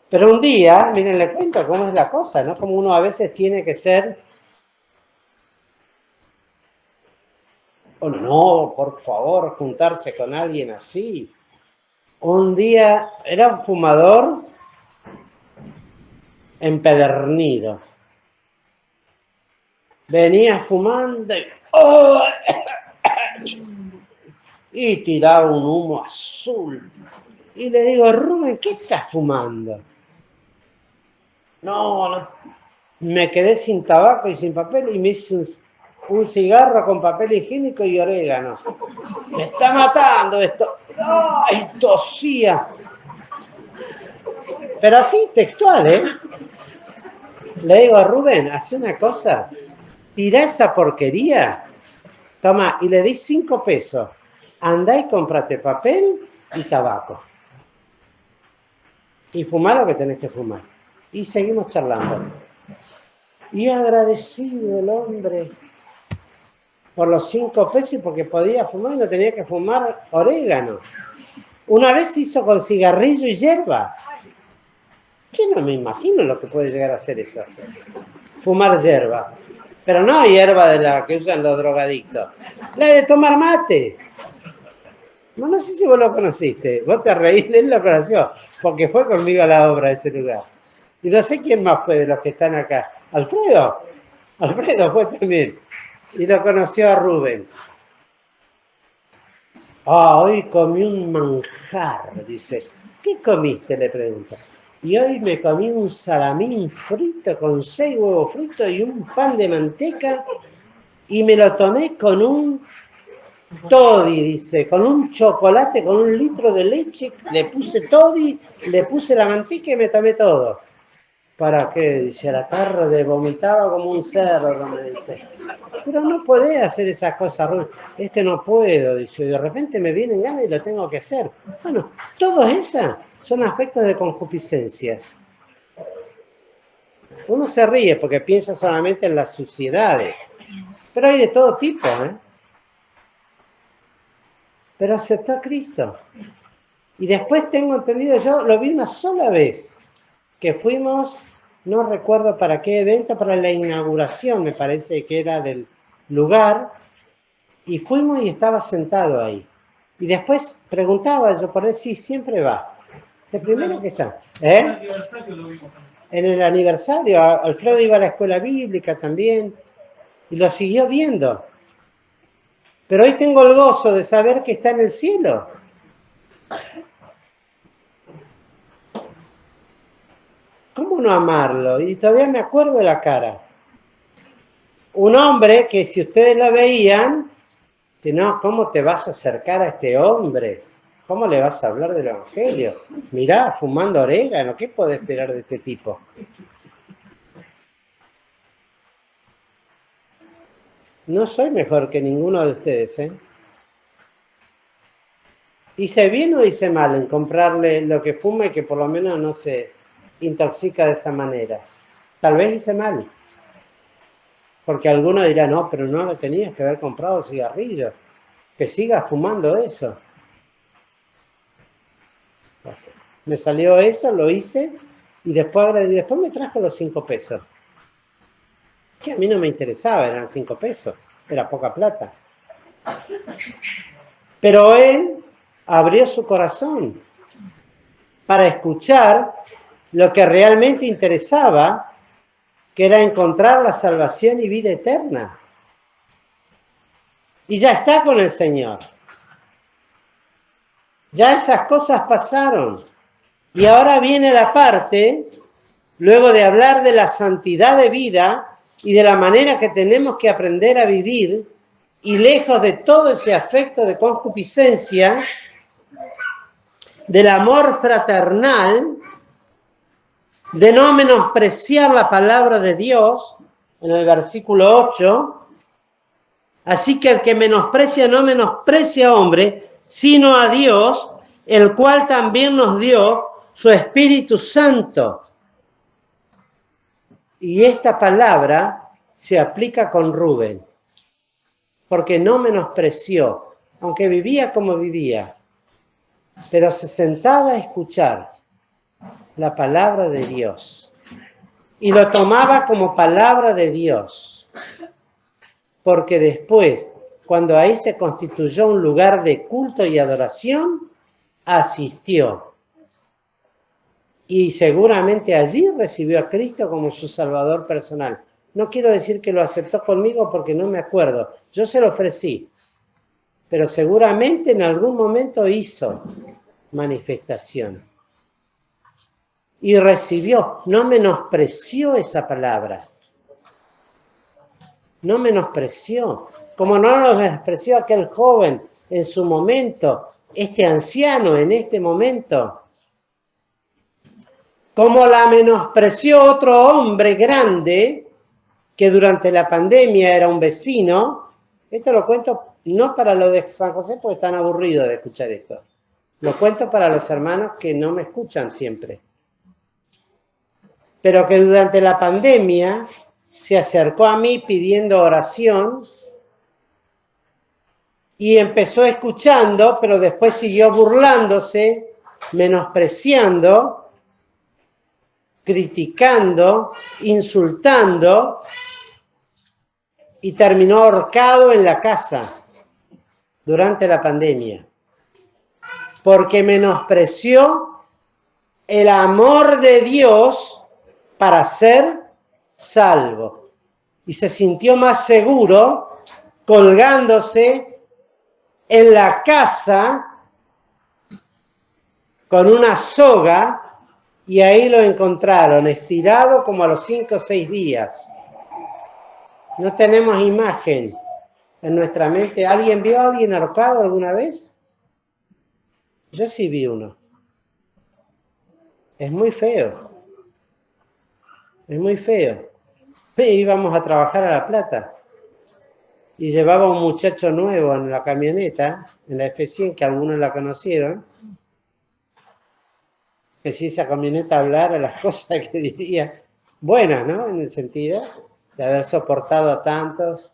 Pero un día, miren, le cuento cómo es la cosa, ¿no? Como uno a veces tiene que ser... Bueno, no, por favor, juntarse con alguien así. Un día era un fumador empedernido. Venía fumando y, ¡oh! Y tiraba un humo azul. Y le digo, Rubén, ¿qué estás fumando? No. Me quedé sin tabaco y sin papel y me hice un cigarro con papel higiénico y orégano. Me está matando esto. ¡Ay, tosía! Pero así, textual, ¿eh? Le digo a Rubén, hace una cosa, tira esa porquería, toma, y le di 5 pesos. Andá y cómprate papel y tabaco. Y fumá lo que tenés que fumar. Y seguimos charlando. Y agradecido el hombre por los 5 pesos porque podía fumar y no tenía que fumar orégano. Una vez hizo con cigarrillo y hierba. Yo no me imagino lo que puede llegar a ser eso. Fumar hierba. Pero no hierba de la que usan los drogadictos. La de tomar mate. No sé si vos lo conociste. Vos te reís, él lo conoció. Porque fue conmigo a la obra de ese lugar. Y no sé quién más fue de los que están acá. ¿Alfredo? Alfredo fue también. Y lo conoció a Rubén. Hoy comí un manjar, dice. ¿Qué comiste? Le pregunto. Y hoy me comí un salamín frito con 6 huevos fritos y un pan de manteca y me lo tomé con un toddy, dice, con un chocolate, con 1 litro de leche, le puse toddy, le puse la manteca y me tomé todo. ¿Para qué? Dice, a la tarde vomitaba como un cerdo, me dice. Pero no podés hacer esas cosas, Rubén. Es que no puedo, dice. De repente me vienen ganas y lo tengo que hacer. Bueno, todas esas son aspectos de concupiscencias. Uno se ríe porque piensa solamente en las suciedades. Pero hay de todo tipo, ¿eh? Pero aceptó a Cristo. Y después tengo entendido, yo lo vi una sola vez, que fuimos, no recuerdo para qué evento, para la inauguración, me parece que era del lugar, y fuimos y estaba sentado ahí. Y después preguntaba yo por él, sí, siempre va. Es el primero que está. ¿Eh? En el aniversario, Alfredo iba a la escuela bíblica también, y lo siguió viendo. Pero hoy tengo el gozo de saber que está en el cielo. ¿Cómo no amarlo? Y todavía me acuerdo de la cara. Un hombre que si ustedes lo veían, que no, ¿cómo te vas a acercar a este hombre? ¿Cómo le vas a hablar del Evangelio? Mirá, fumando orégano, ¿qué puede esperar de este tipo? No soy mejor que ninguno de ustedes, ¿eh? Hice bien o hice mal en comprarle lo que fuma y que por lo menos no se intoxica de esa manera. Tal vez hice mal. Porque alguno dirá, no, pero no le tenías que haber comprado cigarrillos. Que sigas fumando eso. Me salió eso, lo hice y después me trajo los 5 pesos. que a mí no me interesaba, eran 5 pesos, era poca plata. Pero él abrió su corazón para escuchar lo que realmente interesaba, que era encontrar la salvación y vida eterna. Y ya está con el Señor. Ya esas cosas pasaron. Y ahora viene la parte, luego de hablar de la santidad de vida y de la manera que tenemos que aprender a vivir, y lejos de todo ese afecto de concupiscencia, del amor fraternal, de no menospreciar la palabra de Dios, en el versículo 8, así que el que menosprecia no menosprecia a hombre, sino a Dios, el cual también nos dio su Espíritu Santo. Y esta palabra se aplica con Rubén, porque no menospreció, aunque vivía como vivía, pero se sentaba a escuchar la palabra de Dios y lo tomaba como palabra de Dios, porque después, cuando ahí se constituyó un lugar de culto y adoración, asistió. Y seguramente allí recibió a Cristo como su Salvador personal. No quiero decir que lo aceptó conmigo porque no me acuerdo. Yo se lo ofrecí. Pero seguramente en algún momento hizo manifestación. Y recibió. No menospreció esa palabra. No menospreció. Como no lo menospreció aquel joven en su momento. Este anciano en este momento. Como la menospreció otro hombre grande, que durante la pandemia era un vecino. Esto lo cuento no para los de San José porque están aburridos de escuchar esto. Lo cuento para los hermanos que no me escuchan siempre. Pero que durante la pandemia se acercó a mí pidiendo oración y empezó escuchando, pero después siguió burlándose, menospreciando, criticando, insultando, y terminó ahorcado en la casa durante la pandemia, porque menospreció el amor de Dios para ser salvo. Y se sintió más seguro colgándose en la casa con una soga, y ahí lo encontraron, estirado como a los 5 o 6 días. No tenemos imagen en nuestra mente. ¿Alguien vio a alguien ahorcado alguna vez? Yo sí vi uno. Es muy feo. Es muy feo. Íbamos a trabajar a La Plata y llevaba un muchacho nuevo en la camioneta, en la F100, que algunos la conocieron, que si esa camioneta hablara las cosas que diría, buenas, ¿no? En el sentido de haber soportado a tantos.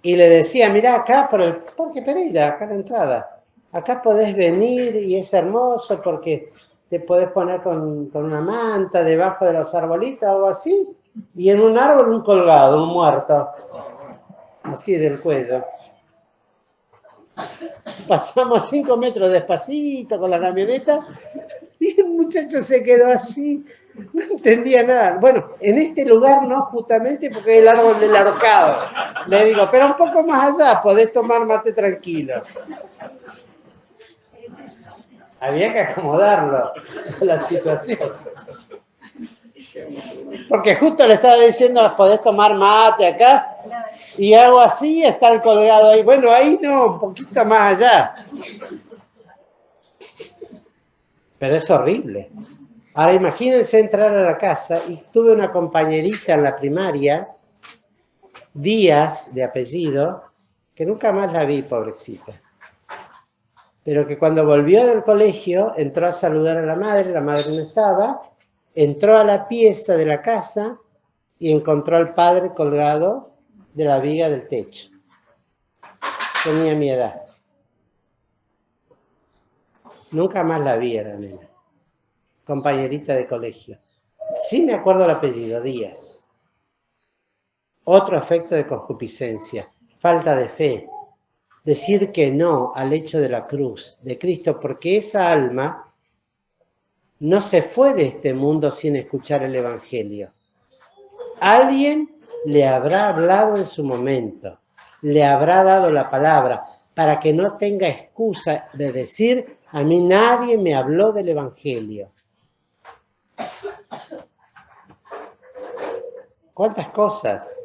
Y le decía, mirá acá por el Parque Pereira, acá a la entrada. Acá podés venir y es hermoso porque te podés poner con una manta debajo de los arbolitos o algo así. Y en un árbol un colgado, un muerto. Así del cuello. Pasamos 5 metros despacito con la camioneta y el muchacho se quedó así. No entendía nada. Bueno, en este lugar no, justamente porque es el árbol del ahorcado. Le digo, pero un poco más allá podés tomar mate tranquilo. Había que acomodarlo a la situación. Porque justo le estaba diciendo, podés tomar mate acá, y algo así, está el colgado ahí. Bueno, ahí no, un poquito más allá. Pero es horrible. Ahora imagínense entrar a la casa y tuve una compañerita en la primaria, Díaz de apellido, que nunca más la vi, pobrecita. Pero que cuando volvió del colegio entró a saludar a la madre no estaba, entró a la pieza de la casa y encontró al padre colgado de la viga del techo. Tenía mi edad. Nunca más la vi a la nena. Compañerita de colegio. Sí me acuerdo el apellido, Díaz. Otro efecto de concupiscencia, falta de fe. Decir que no al hecho de la cruz de Cristo, porque esa alma no se fue de este mundo sin escuchar el Evangelio. Alguien le habrá hablado en su momento, le habrá dado la palabra, para que no tenga excusa de decir, a mí nadie me habló del Evangelio. ¿Cuántas cosas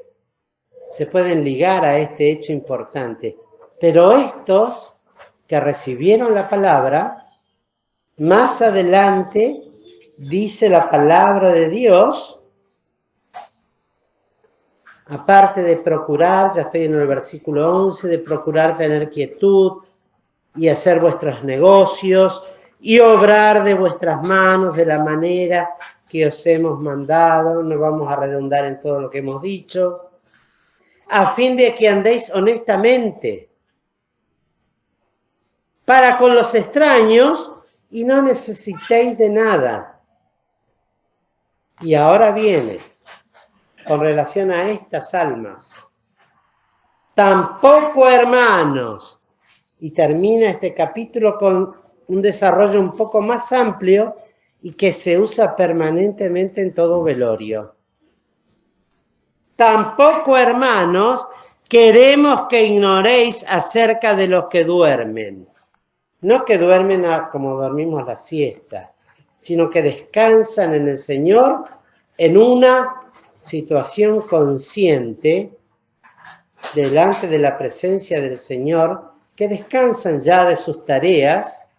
se pueden ligar a este hecho importante? Pero estos que recibieron la palabra, más adelante dice la palabra de Dios, aparte de procurar, ya estoy en el versículo 11, de procurar tener quietud y hacer vuestros negocios y obrar de vuestras manos de la manera que os hemos mandado, no vamos a redundar en todo lo que hemos dicho, a fin de que andéis honestamente para con los extraños y no necesitéis de nada. Y ahora viene, con relación a estas almas, tampoco, hermanos, y termina este capítulo con un desarrollo un poco más amplio y que se usa permanentemente en todo velorio. Tampoco, hermanos, queremos que ignoréis acerca de los que duermen. No que duermen como dormimos la siesta, sino que descansan en el Señor en una situación consciente delante de la presencia del Señor, que descansan ya de sus tareas,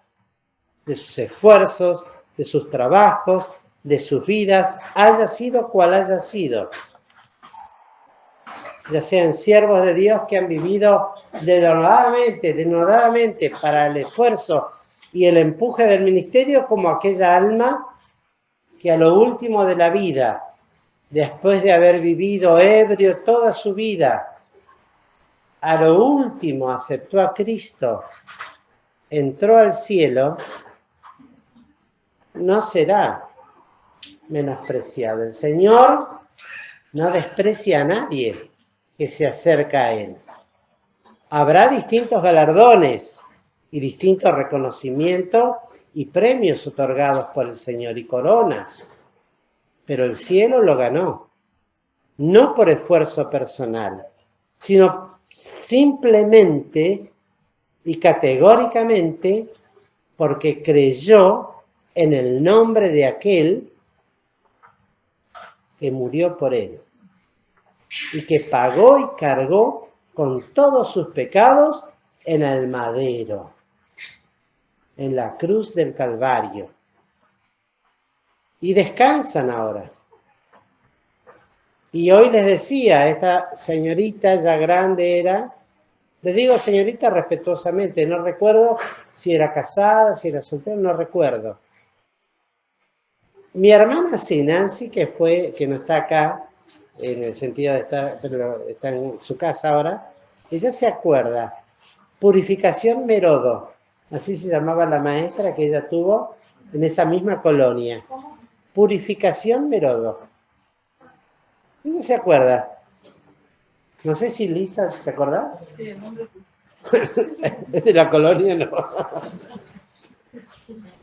de sus esfuerzos, de sus trabajos, de sus vidas, haya sido cual haya sido. Ya sean siervos de Dios que han vivido denodadamente para el esfuerzo y el empuje del ministerio, como aquella alma que a lo último de la vida, después de haber vivido ebrio toda su vida, a lo último aceptó a Cristo, entró al cielo, no será menospreciado. El Señor no desprecia a nadie que se acerca a Él. Habrá distintos galardones y distintos reconocimientos y premios otorgados por el Señor y coronas, pero el cielo lo ganó, no por esfuerzo personal, sino simplemente y categóricamente porque creyó en el nombre de aquel que murió por él y que pagó y cargó con todos sus pecados en el madero, en la cruz del Calvario. Y descansan ahora. Y hoy les decía, esta señorita ya grande era, les digo señorita respetuosamente, no recuerdo si era casada, si era soltera, no recuerdo. Mi hermana sí, Nancy, que no está acá, en el sentido de estar, pero está en su casa ahora, ella se acuerda. Purificación Merodo, así se llamaba la maestra que ella tuvo en esa misma colonia. Purificación Merodo. ¿Ella se acuerda? No sé si Lisa, ¿te acordás? Sí, el nombre Es de la colonia, no.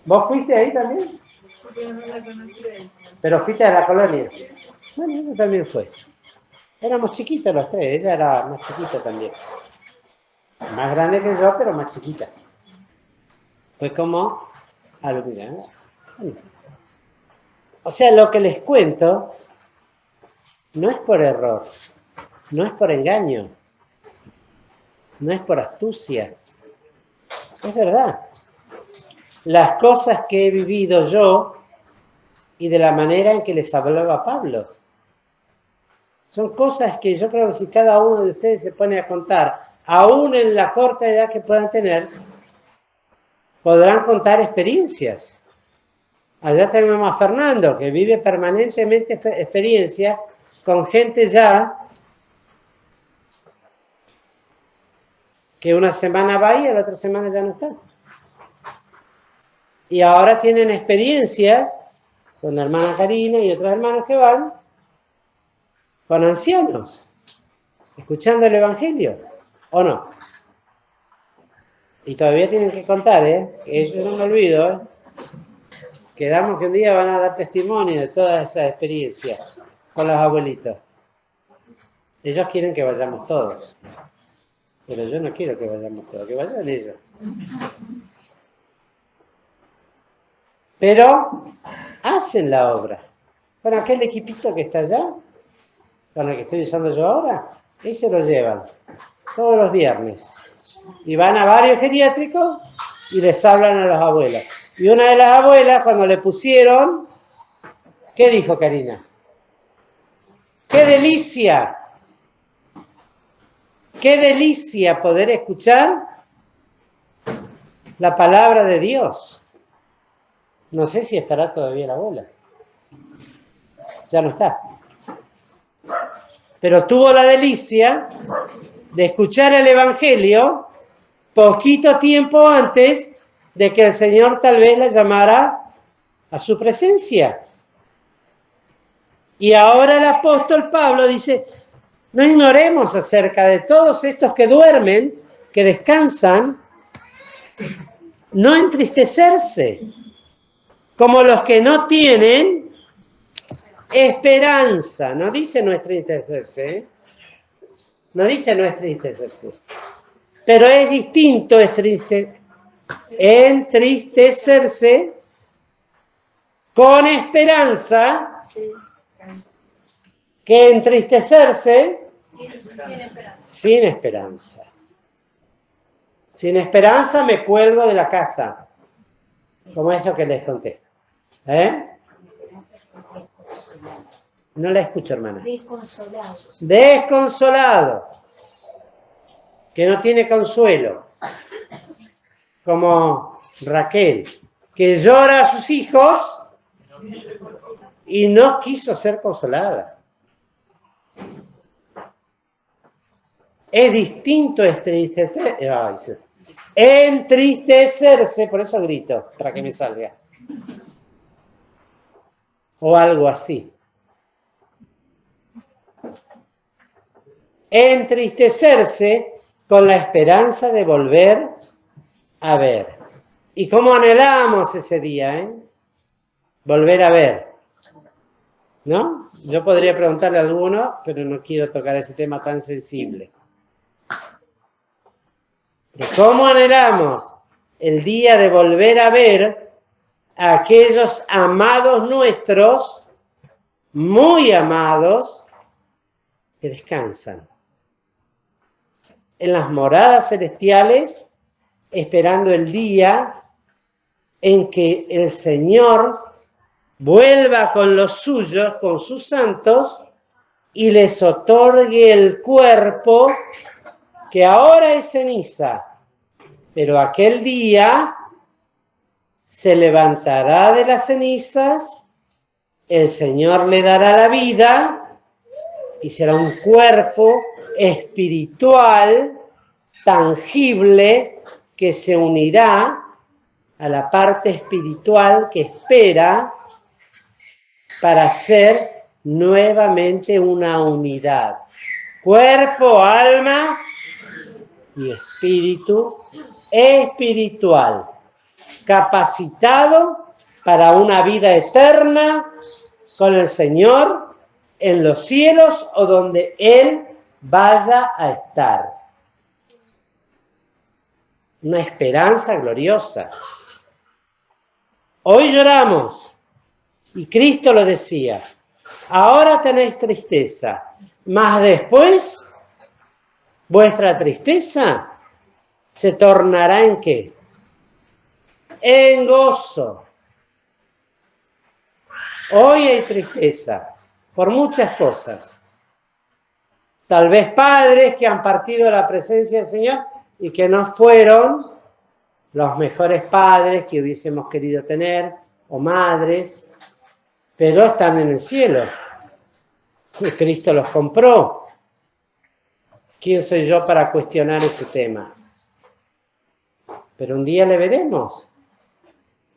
¿Vos fuiste ahí también? porque no la conocí a ella. Pero fuiste a la colonia. Bueno, ella también fue. Éramos chiquitos los tres, ella era más chiquita también. Más grande que yo, pero más chiquita. Fue como alumna. Bueno. O sea, lo que les cuento no es por error, no es por engaño, no es por astucia. Es verdad. Las cosas que he vivido yo y de la manera en que les hablaba Pablo. Son cosas que yo creo que si cada uno de ustedes se pone a contar, aún en la corta edad que puedan tener, podrán contar experiencias. Allá tenemos a Fernando, que vive permanentemente experiencias con gente ya que una semana va y la otra semana ya no está. Y ahora tienen experiencias con la hermana Karina y otros hermanos que van con ancianos. escuchando el Evangelio, ¿o no? Y todavía tienen que contar, ¿eh? Que eso no me olvido, ¿eh? Quedamos que un día van a dar testimonio de todas esas experiencias con los abuelitos. Ellos quieren que vayamos todos, pero yo no quiero que vayamos todos, que vayan ellos. Pero hacen la obra. Con aquel equipito que está allá, con el que estoy usando yo ahora, ahí se lo llevan todos los viernes. Y van a varios geriátricos y les hablan a los abuelos. Y una de las abuelas, cuando le pusieron, ¿qué dijo Karina? ¡Qué delicia! ¡Qué delicia poder escuchar la palabra de Dios! No sé si estará todavía la abuela. Ya no está. Pero tuvo la delicia de escuchar el Evangelio poquito tiempo antes de que el Señor tal vez la llamara a su presencia. Y ahora el apóstol Pablo dice, no ignoremos acerca de todos estos que duermen, que descansan, no entristecerse, como los que no tienen esperanza. No dice no entristecerse, ¿eh? No dice no entristecerse. Pero es distinto entristecerse con esperanza que entristecerse sin esperanza. Sin esperanza me cuelgo de la casa, como eso que les conté. ¿Eh? No la escucho, hermana. Desconsolado. Desconsolado. Que no tiene consuelo. Como Raquel, que llora a sus hijos y no quiso ser consolada. Es distinto entristecerse, por eso grito, para que me salga. O algo así. Entristecerse con la esperanza de volver a ver. ¿Y cómo anhelamos ese día, eh? Volver a ver. ¿No? Yo podría preguntarle a alguno, pero no quiero tocar ese tema tan sensible. Pero ¿cómo anhelamos el día de volver a ver a aquellos amados nuestros, muy amados, que descansan en las moradas celestiales, esperando el día en que el Señor vuelva con los suyos, con sus santos, y les otorgue el cuerpo que ahora es ceniza, pero aquel día se levantará de las cenizas, el Señor le dará la vida y será un cuerpo espiritual, tangible, que se unirá a la parte espiritual que espera para ser nuevamente una unidad. Cuerpo, alma y espíritu espiritual, capacitado para una vida eterna con el Señor en los cielos o donde Él vaya a estar. Una esperanza gloriosa. Hoy lloramos, y Cristo lo decía, ahora tenéis tristeza, mas después vuestra tristeza se tornará ¿en qué? En gozo. Hoy hay tristeza por muchas cosas. Tal vez padres que han partido de la presencia del Señor y que no fueron los mejores padres que hubiésemos querido tener, o madres, pero están en el cielo. Cristo los compró. ¿Quién soy yo para cuestionar ese tema? Pero un día le veremos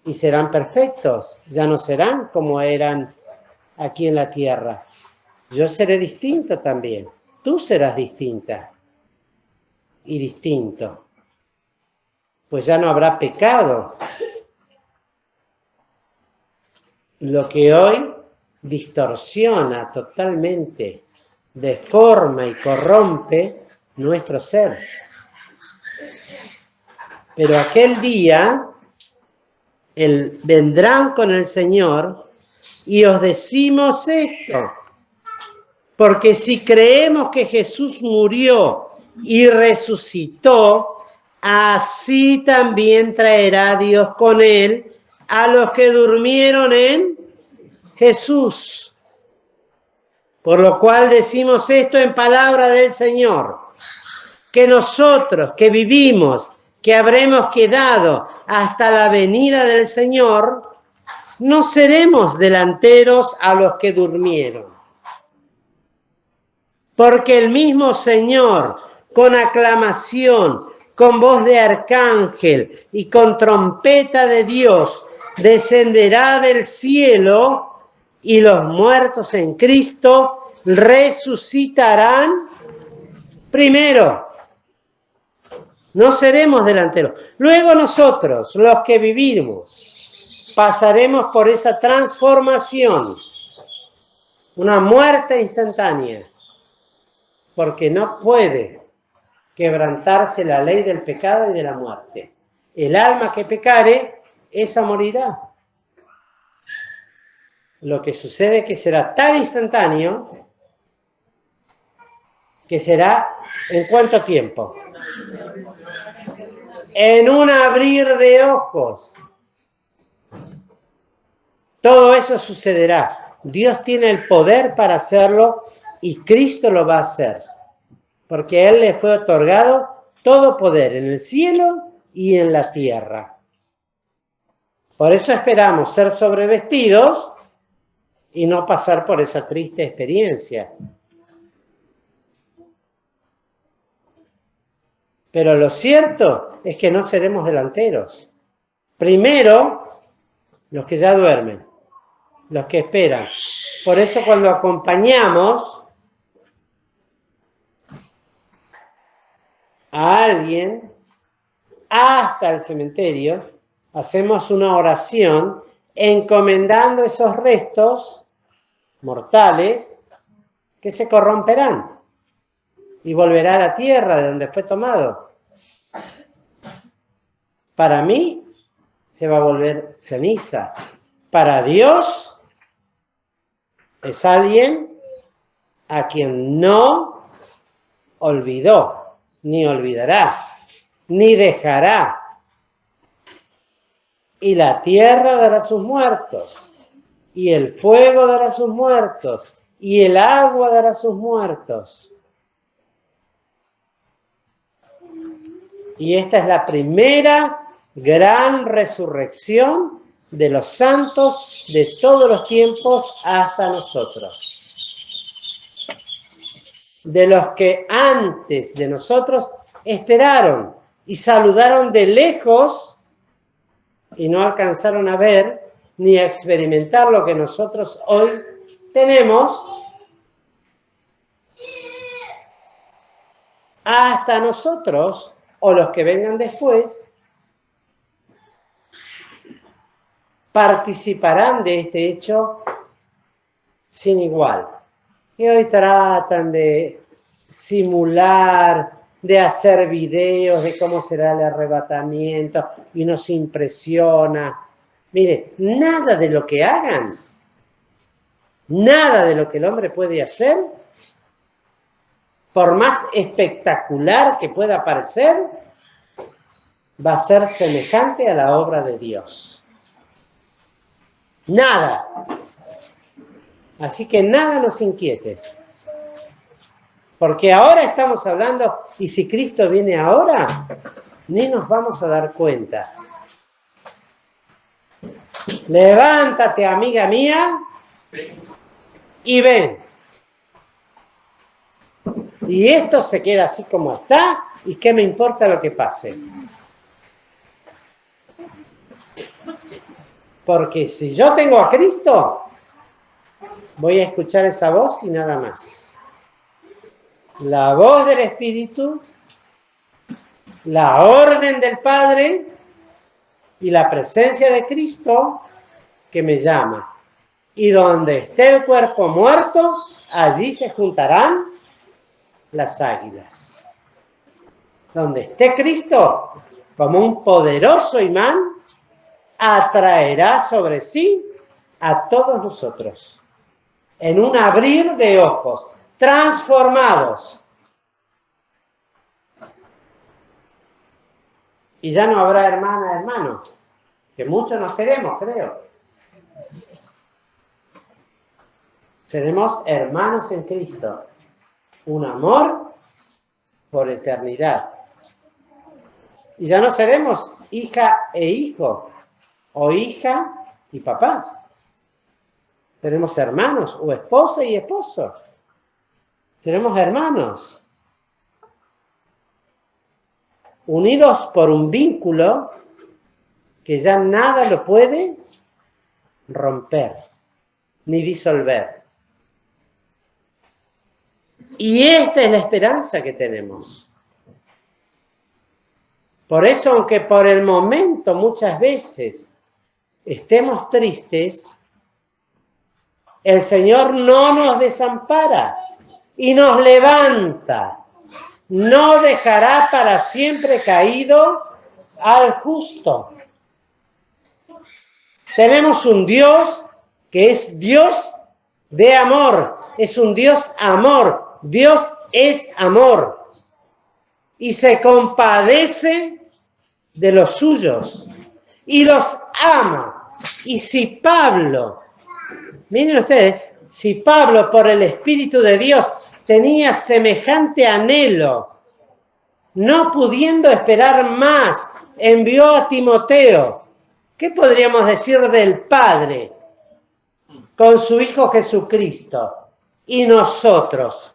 y serán perfectos. Ya no serán como eran aquí en la tierra. Yo seré distinto también. tú serás distinta y distinto, pues ya no habrá pecado. Lo que hoy distorsiona totalmente, deforma y corrompe nuestro ser. Pero aquel día vendrán con el Señor y os decimos esto, porque si creemos que Jesús murió y resucitó, así también traerá Dios con él a los que durmieron en Jesús. Por lo cual decimos esto en palabra del Señor, que nosotros que vivimos, que habremos quedado hasta la venida del Señor, no seremos delanteros a los que durmieron. Porque el mismo Señor, con aclamación, con voz de arcángel y con trompeta de Dios, descenderá del cielo y los muertos en Cristo resucitarán primero. No seremos delanteros. Luego nosotros, los que vivimos, pasaremos por esa transformación, una muerte instantánea, porque no puede quebrantarse la ley del pecado y de la muerte. El alma que pecare, esa morirá. Lo que sucede es que será tan instantáneo que será ¿en cuánto tiempo? En un abrir de ojos. Todo eso sucederá. Dios tiene el poder para hacerlo y Cristo lo va a hacer. Porque a Él le fue otorgado todo poder en el cielo y en la tierra. Por eso esperamos ser sobrevestidos y no pasar por esa triste experiencia. Pero lo cierto es que no seremos delanteros. Primero, los que ya duermen, los que esperan. Por eso cuando acompañamos a alguien hasta el cementerio, hacemos una oración encomendando esos restos mortales que se corromperán y volverá a la tierra de donde fue tomado. Para mí se va a volver ceniza. Para Dios es alguien a quien no olvidó, ni olvidará, ni dejará. Y la tierra dará sus muertos, y el fuego dará sus muertos, y el agua dará sus muertos. Y esta es la primera gran resurrección de los santos de todos los tiempos hasta nosotros. De los que antes de nosotros esperaron y saludaron de lejos y no alcanzaron a ver ni a experimentar lo que nosotros hoy tenemos, hasta nosotros o los que vengan después participarán de este hecho sin igual. Y hoy tratan de simular, de hacer videos de cómo será el arrebatamiento y nos impresiona. Mire, nada de lo que hagan, nada de lo que el hombre puede hacer, por más espectacular que pueda parecer, va a ser semejante a la obra de Dios. Nada. Así que nada nos inquiete. Porque ahora estamos hablando, y si Cristo viene ahora, ni nos vamos a dar cuenta. Levántate, amiga mía, y ven. Y esto se queda así como está, y qué me importa lo que pase. Porque si yo tengo a Cristo, voy a escuchar esa voz y nada más. la voz del Espíritu, la orden del Padre y la presencia de Cristo que me llama. Y donde esté el cuerpo muerto, allí se juntarán las águilas. Donde esté Cristo, como un poderoso imán, atraerá sobre sí a todos nosotros. En un abrir de ojos, transformados. Y ya no habrá hermana, hermano, que muchos nos queremos, creo. Seremos hermanos en Cristo. Un amor por eternidad. Y ya no seremos hija e hijo, o hija y papá. Seremos hermanos, o esposa y esposo. Seremos hermanos. Unidos por un vínculo que ya nada lo puede romper, ni disolver. Y esta es la esperanza que tenemos. Por eso, aunque por el momento muchas veces estemos tristes, el Señor no nos desampara y nos levanta. No dejará para siempre caído al justo. Tenemos un Dios que es Dios de amor, es un Dios amor. Dios es amor y se compadece de los suyos y los ama. Y si Pablo, miren ustedes, si Pablo por el Espíritu de Dios tenía semejante anhelo, no pudiendo esperar más, envió a Timoteo. ¿Qué podríamos decir del Padre con su Hijo Jesucristo y nosotros?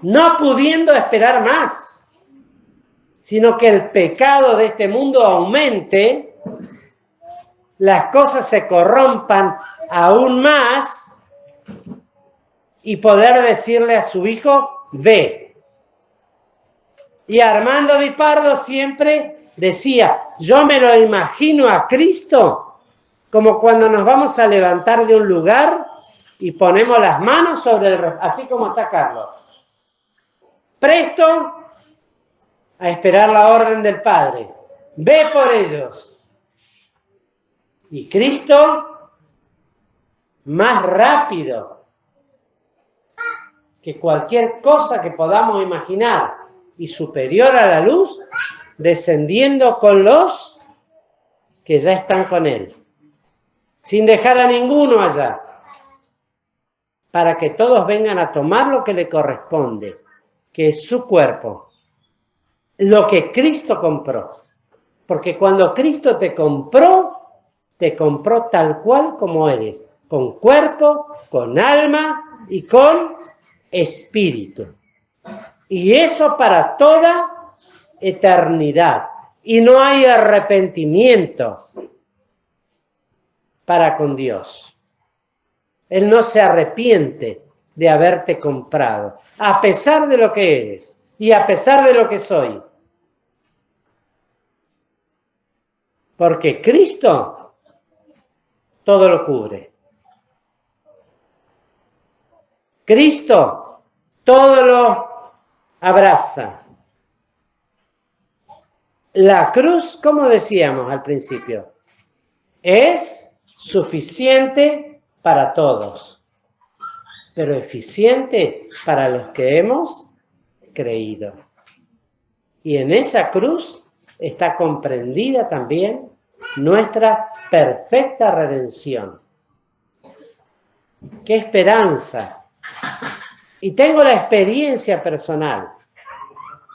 No pudiendo esperar más, sino que el pecado de este mundo aumente, las cosas se corrompan aún más y poder decirle a su hijo, ve. Y Armando Di Pardo siempre decía, yo me lo imagino a Cristo como cuando nos vamos a levantar de un lugar y ponemos las manos sobre el, así como está Carlos. Presto a esperar la orden del Padre. Ve por ellos. Y Cristo, más rápido que cualquier cosa que podamos imaginar y superior a la luz, descendiendo con los que ya están con Él, sin dejar a ninguno allá, para que todos vengan a tomar lo que le corresponde, que es su cuerpo, lo que Cristo compró. Porque cuando Cristo te compró tal cual como eres, con cuerpo, con alma y con espíritu. Y eso para toda eternidad. Y no hay arrepentimiento para con Dios. Él no se arrepiente de haberte comprado, a pesar de lo que eres y a pesar de lo que soy. Porque Cristo todo lo cubre. Cristo todo lo abraza. La cruz, como decíamos al principio, es suficiente para todos, pero eficiente para los que hemos creído. Y en esa cruz está comprendida también nuestra perfecta redención. ¡Qué esperanza! Y tengo la experiencia personal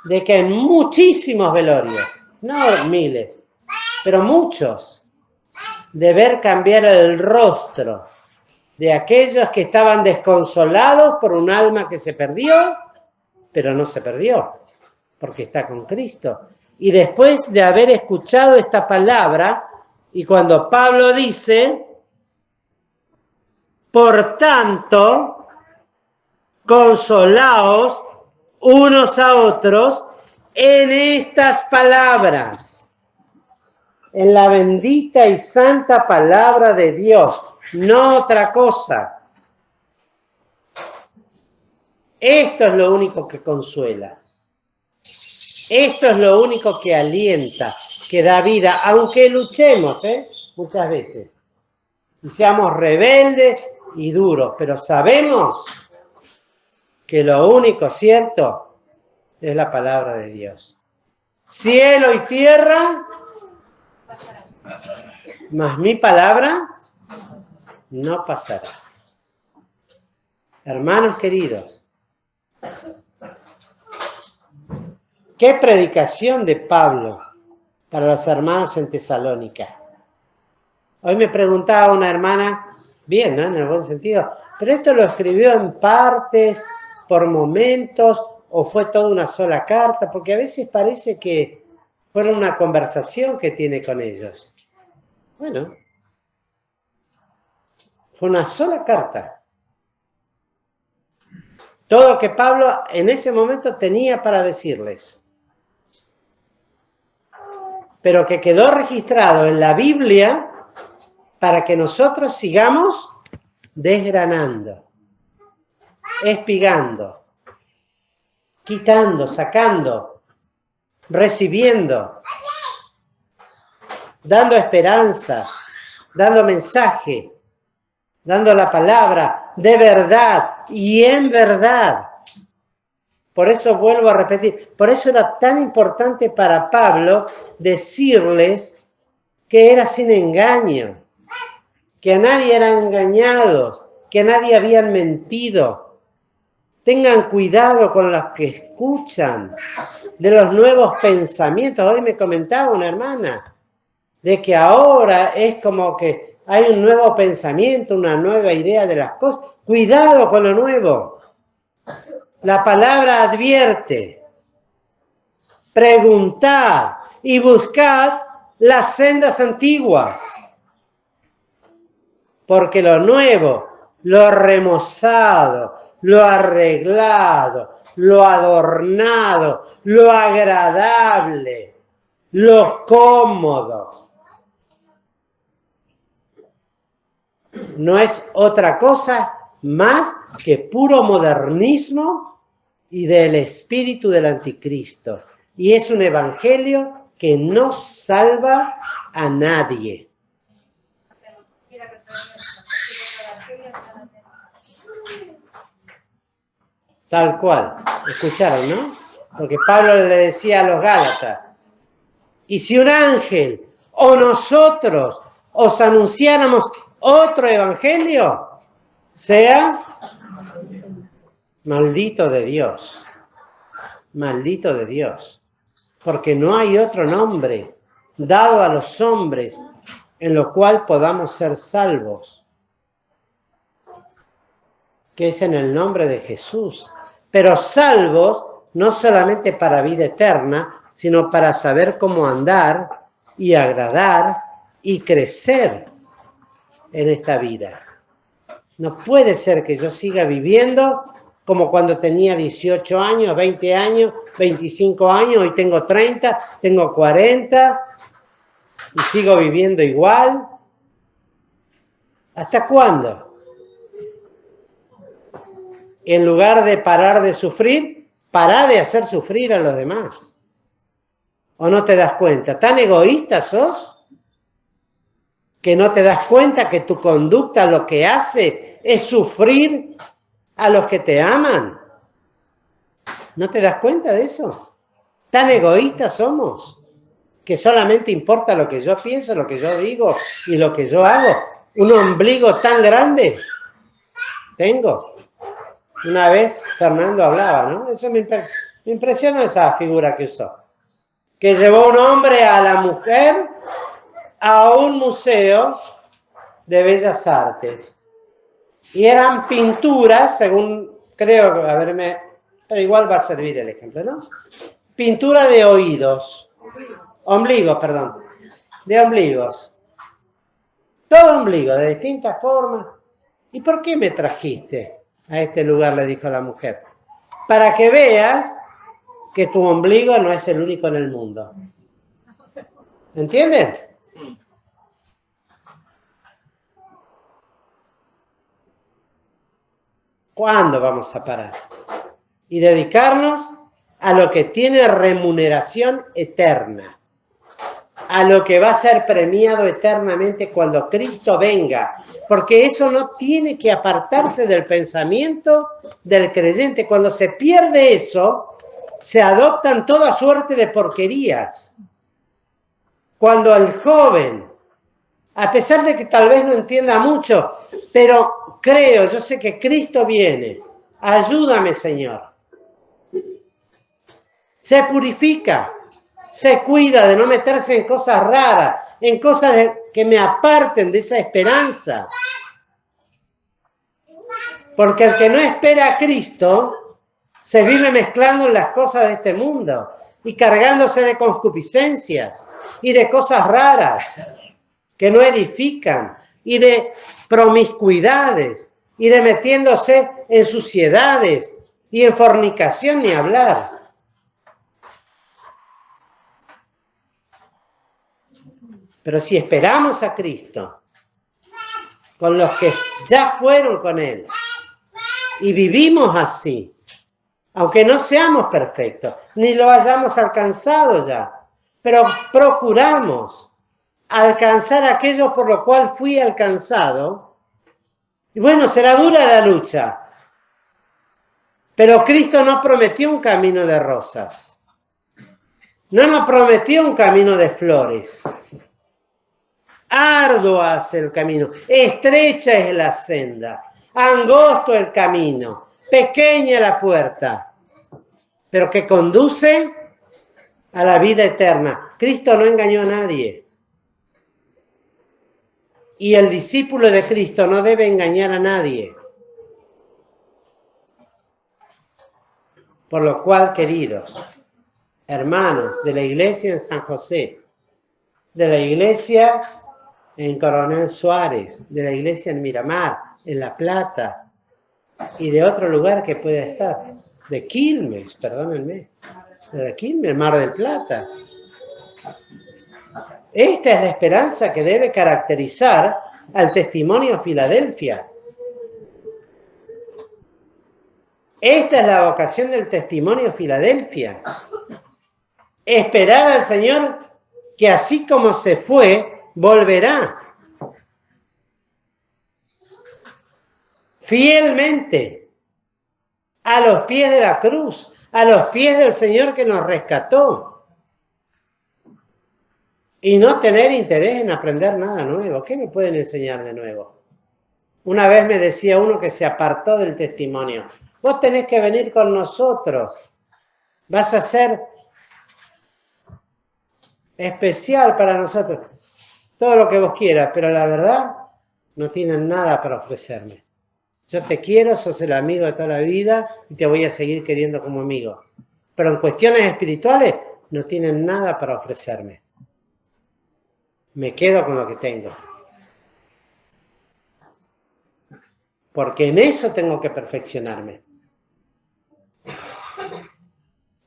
de que en muchísimos velorios, no miles, pero muchos, de ver cambiar el rostro de aquellos que estaban desconsolados por un alma que se perdió, pero no se perdió, porque está con Cristo. Y después de haber escuchado esta palabra, y cuando Pablo dice, por tanto, consolaos unos a otros en estas palabras, en la bendita y santa palabra de Dios, no otra cosa. Esto es lo único que consuela. Esto es lo único que alienta, que da vida, aunque luchemos, muchas veces. Y seamos rebeldes y duros, pero sabemos que lo único cierto es la palabra de Dios. Cielo y tierra, mas mi palabra no pasará. Hermanos queridos, qué predicación de Pablo para los hermanos en Tesalónica. Hoy me preguntaba una hermana, bien, ¿no? En el buen sentido, pero esto lo escribió en partes, por momentos, o fue toda una sola carta, porque a veces parece que fue una conversación que tiene con ellos. Bueno, fue una sola carta. Todo lo que Pablo en ese momento tenía para decirles. Pero que quedó registrado en la Biblia para que nosotros sigamos desgranando, espigando, quitando, sacando, recibiendo, dando esperanza, dando mensaje, dando la palabra de verdad y en verdad. Por eso vuelvo a repetir, por eso era tan importante para Pablo decirles que era sin engaño, que a nadie eran engañados, que a nadie habían mentido. Tengan cuidado con los que escuchan de los nuevos pensamientos. Hoy me comentaba una hermana de que ahora es como que hay un nuevo pensamiento, una nueva idea de las cosas. Cuidado con lo nuevo. La palabra advierte. Preguntad y buscad las sendas antiguas. Porque lo nuevo, lo remozado, lo arreglado, lo adornado, lo agradable, lo cómodo, no es otra cosa más que puro modernismo y del espíritu del anticristo. Y es un evangelio que no salva a nadie. Tal cual. Escucharon, ¿no? Porque Pablo le decía a los Gálatas, y si un ángel o nosotros os anunciáramos otro evangelio, sea maldito de Dios. Maldito de Dios. Porque no hay otro nombre dado a los hombres en lo cual podamos ser salvos, que es en el nombre de Jesús. Pero salvos no solamente para vida eterna, sino para saber cómo andar y agradar y crecer en esta vida. No puede ser que yo siga viviendo como cuando tenía 18 años, 20 años, 25 años, hoy tengo 30, tengo 40 y sigo viviendo igual. ¿Hasta cuándo? En lugar de parar de sufrir, pará de hacer sufrir a los demás. ¿O no te das cuenta? ¿Tan egoísta sos? ¿Que no te das cuenta que tu conducta lo que hace es sufrir a los que te aman? ¿No te das cuenta de eso? ¿Tan egoístas somos? ¿Que solamente importa lo que yo pienso, lo que yo digo y lo que yo hago? ¿Un ombligo tan grande tengo? Una vez Fernando hablaba, ¿no? Eso me impresionó esa figura que usó. Que llevó un hombre a la mujer a un museo de bellas artes. Y eran pinturas, según creo que, pero igual va a servir el ejemplo, ¿no? Pintura de oídos. Ombligos, perdón. De ombligos. Todo ombligo, de distintas formas. ¿Y por qué me trajiste? a este lugar, le dijo a la mujer, para que veas que tu ombligo no es el único en el mundo. ¿Entienden? ¿Cuándo vamos a parar? Y dedicarnos a lo que tiene remuneración eterna, a lo que va a ser premiado eternamente cuando Cristo venga, porque eso no tiene que apartarse del pensamiento del creyente. Cuando se pierde eso, se adoptan toda suerte de porquerías. Cuando el joven, a pesar de que tal vez no entienda mucho, pero creo, yo sé que Cristo viene, ayúdame, Señor. Se purifica, se cuida de no meterse en cosas raras, en cosas que me aparten de esa esperanza. Porque el que no espera a Cristo se vive mezclando en las cosas de este mundo y cargándose de concupiscencias y de cosas raras que no edifican y de promiscuidades y de metiéndose en suciedades y en fornicación ni hablar. Pero si esperamos a Cristo, con los que ya fueron con Él, y vivimos así, aunque no seamos perfectos, ni lo hayamos alcanzado ya, pero procuramos alcanzar aquello por lo cual fui alcanzado, y bueno, será dura la lucha, pero Cristo no prometió un camino de rosas, no nos prometió un camino de flores. Arduo es el camino, estrecha es la senda, angosto el camino, pequeña la puerta, pero que conduce a la vida eterna. Cristo no engañó a nadie. Y el discípulo de Cristo no debe engañar a nadie. Por lo cual, queridos hermanos de la iglesia en San José, de la iglesia en Coronel Suárez, de la iglesia en Miramar, en La Plata, y de otro lugar que pueda estar, de Quilmes, perdónenme, de Quilmes, Mar del Plata. Esta es la esperanza que debe caracterizar al testimonio Filadelfia. Esta es la vocación del testimonio Filadelfia. Esperar al Señor que así como se fue, volverá. Fielmente, a los pies de la cruz, a los pies del Señor que nos rescató. Y no tener interés en aprender nada nuevo. ¿Qué me pueden enseñar de nuevo? Una vez me decía uno que se apartó del testimonio. Vos tenés que venir con nosotros. Vas a ser especial para nosotros. Todo lo que vos quieras, pero la verdad no tienen nada para ofrecerme. Yo te quiero, sos el amigo de toda la vida y te voy a seguir queriendo como amigo. Pero en cuestiones espirituales no tienen nada para ofrecerme. Me quedo con lo que tengo. Porque en eso tengo que perfeccionarme.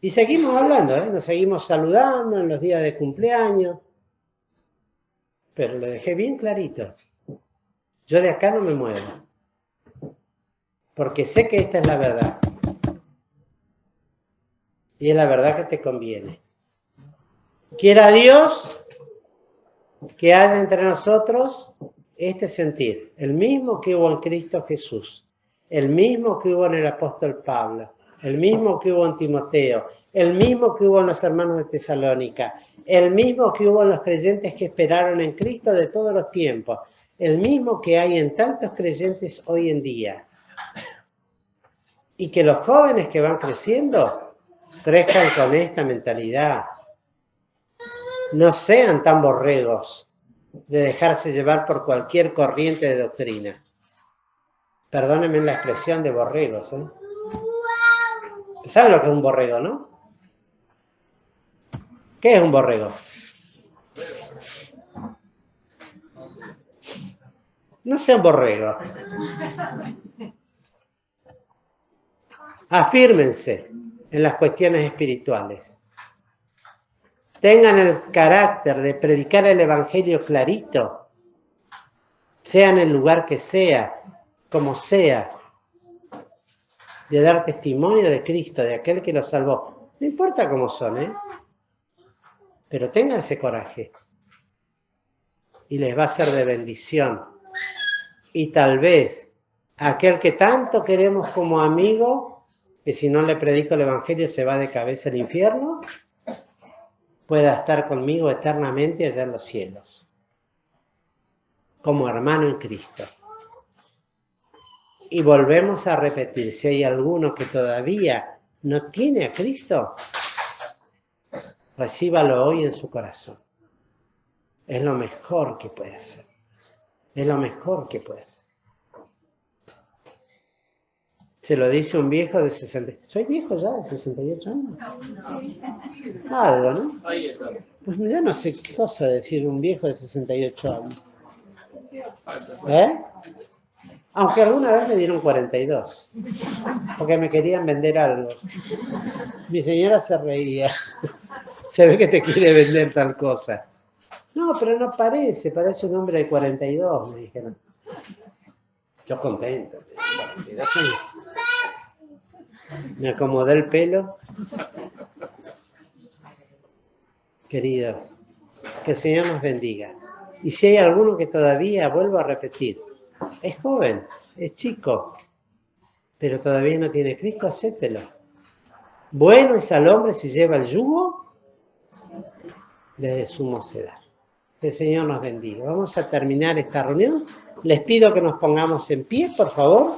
Y seguimos hablando, nos seguimos saludando en los días de cumpleaños. Pero lo dejé bien clarito. Yo de acá no me muevo. Porque sé que esta es la verdad. Y es la verdad que te conviene. Quiera Dios que haya entre nosotros este sentir, el mismo que hubo en Cristo Jesús, el mismo que hubo en el apóstol Pablo, el mismo que hubo en Timoteo, el mismo que hubo en los hermanos de Tesalónica, el mismo que hubo en los creyentes que esperaron en Cristo de todos los tiempos, el mismo que hay en tantos creyentes hoy en día. Y que los jóvenes que van creciendo crezcan con esta mentalidad. No sean tan borregos de dejarse llevar por cualquier corriente de doctrina. Perdónenme la expresión de borregos, ¿eh? ¿Saben lo que es un borrego, no? ¿Qué es un borrego? No sea un borrego. Afírmense en las cuestiones espirituales. Tengan el carácter de predicar el Evangelio clarito, sea en el lugar que sea, como sea, de dar testimonio de Cristo, de aquel que los salvó. No importa cómo son, pero tengan ese coraje. Y les va a ser de bendición. Y tal vez aquel que tanto queremos como amigo, que si no le predico el Evangelio se va de cabeza al infierno, pueda estar conmigo eternamente allá en los cielos, como hermano en Cristo. Y volvemos a repetir, si hay alguno que todavía no tiene a Cristo, recíbalo hoy en su corazón. Es lo mejor que puede hacer. Es lo mejor que puede hacer. Se lo dice un viejo de 60... ¿Soy viejo ya de 68 años? Algo, ¿no? Ahí está. Pues ya no sé qué cosa decir un viejo de 68 años. Aunque alguna vez me dieron 42. Porque me querían vender algo. Mi señora se reía. Se ve que te quiere vender tal cosa. No, pero no parece un hombre de 42, me dijeron. Yo contento, 42 años. Me acomodé el pelo. Queridos, que el Señor nos bendiga. Y si hay alguno que todavía, vuelvo a repetir, es joven, es chico, pero todavía no tiene Cristo, acéptelo. Bueno es al hombre si lleva el yugo desde su mocedad. Que el Señor nos bendiga. Vamos a terminar esta reunión. Les pido que nos pongamos en pie, por favor.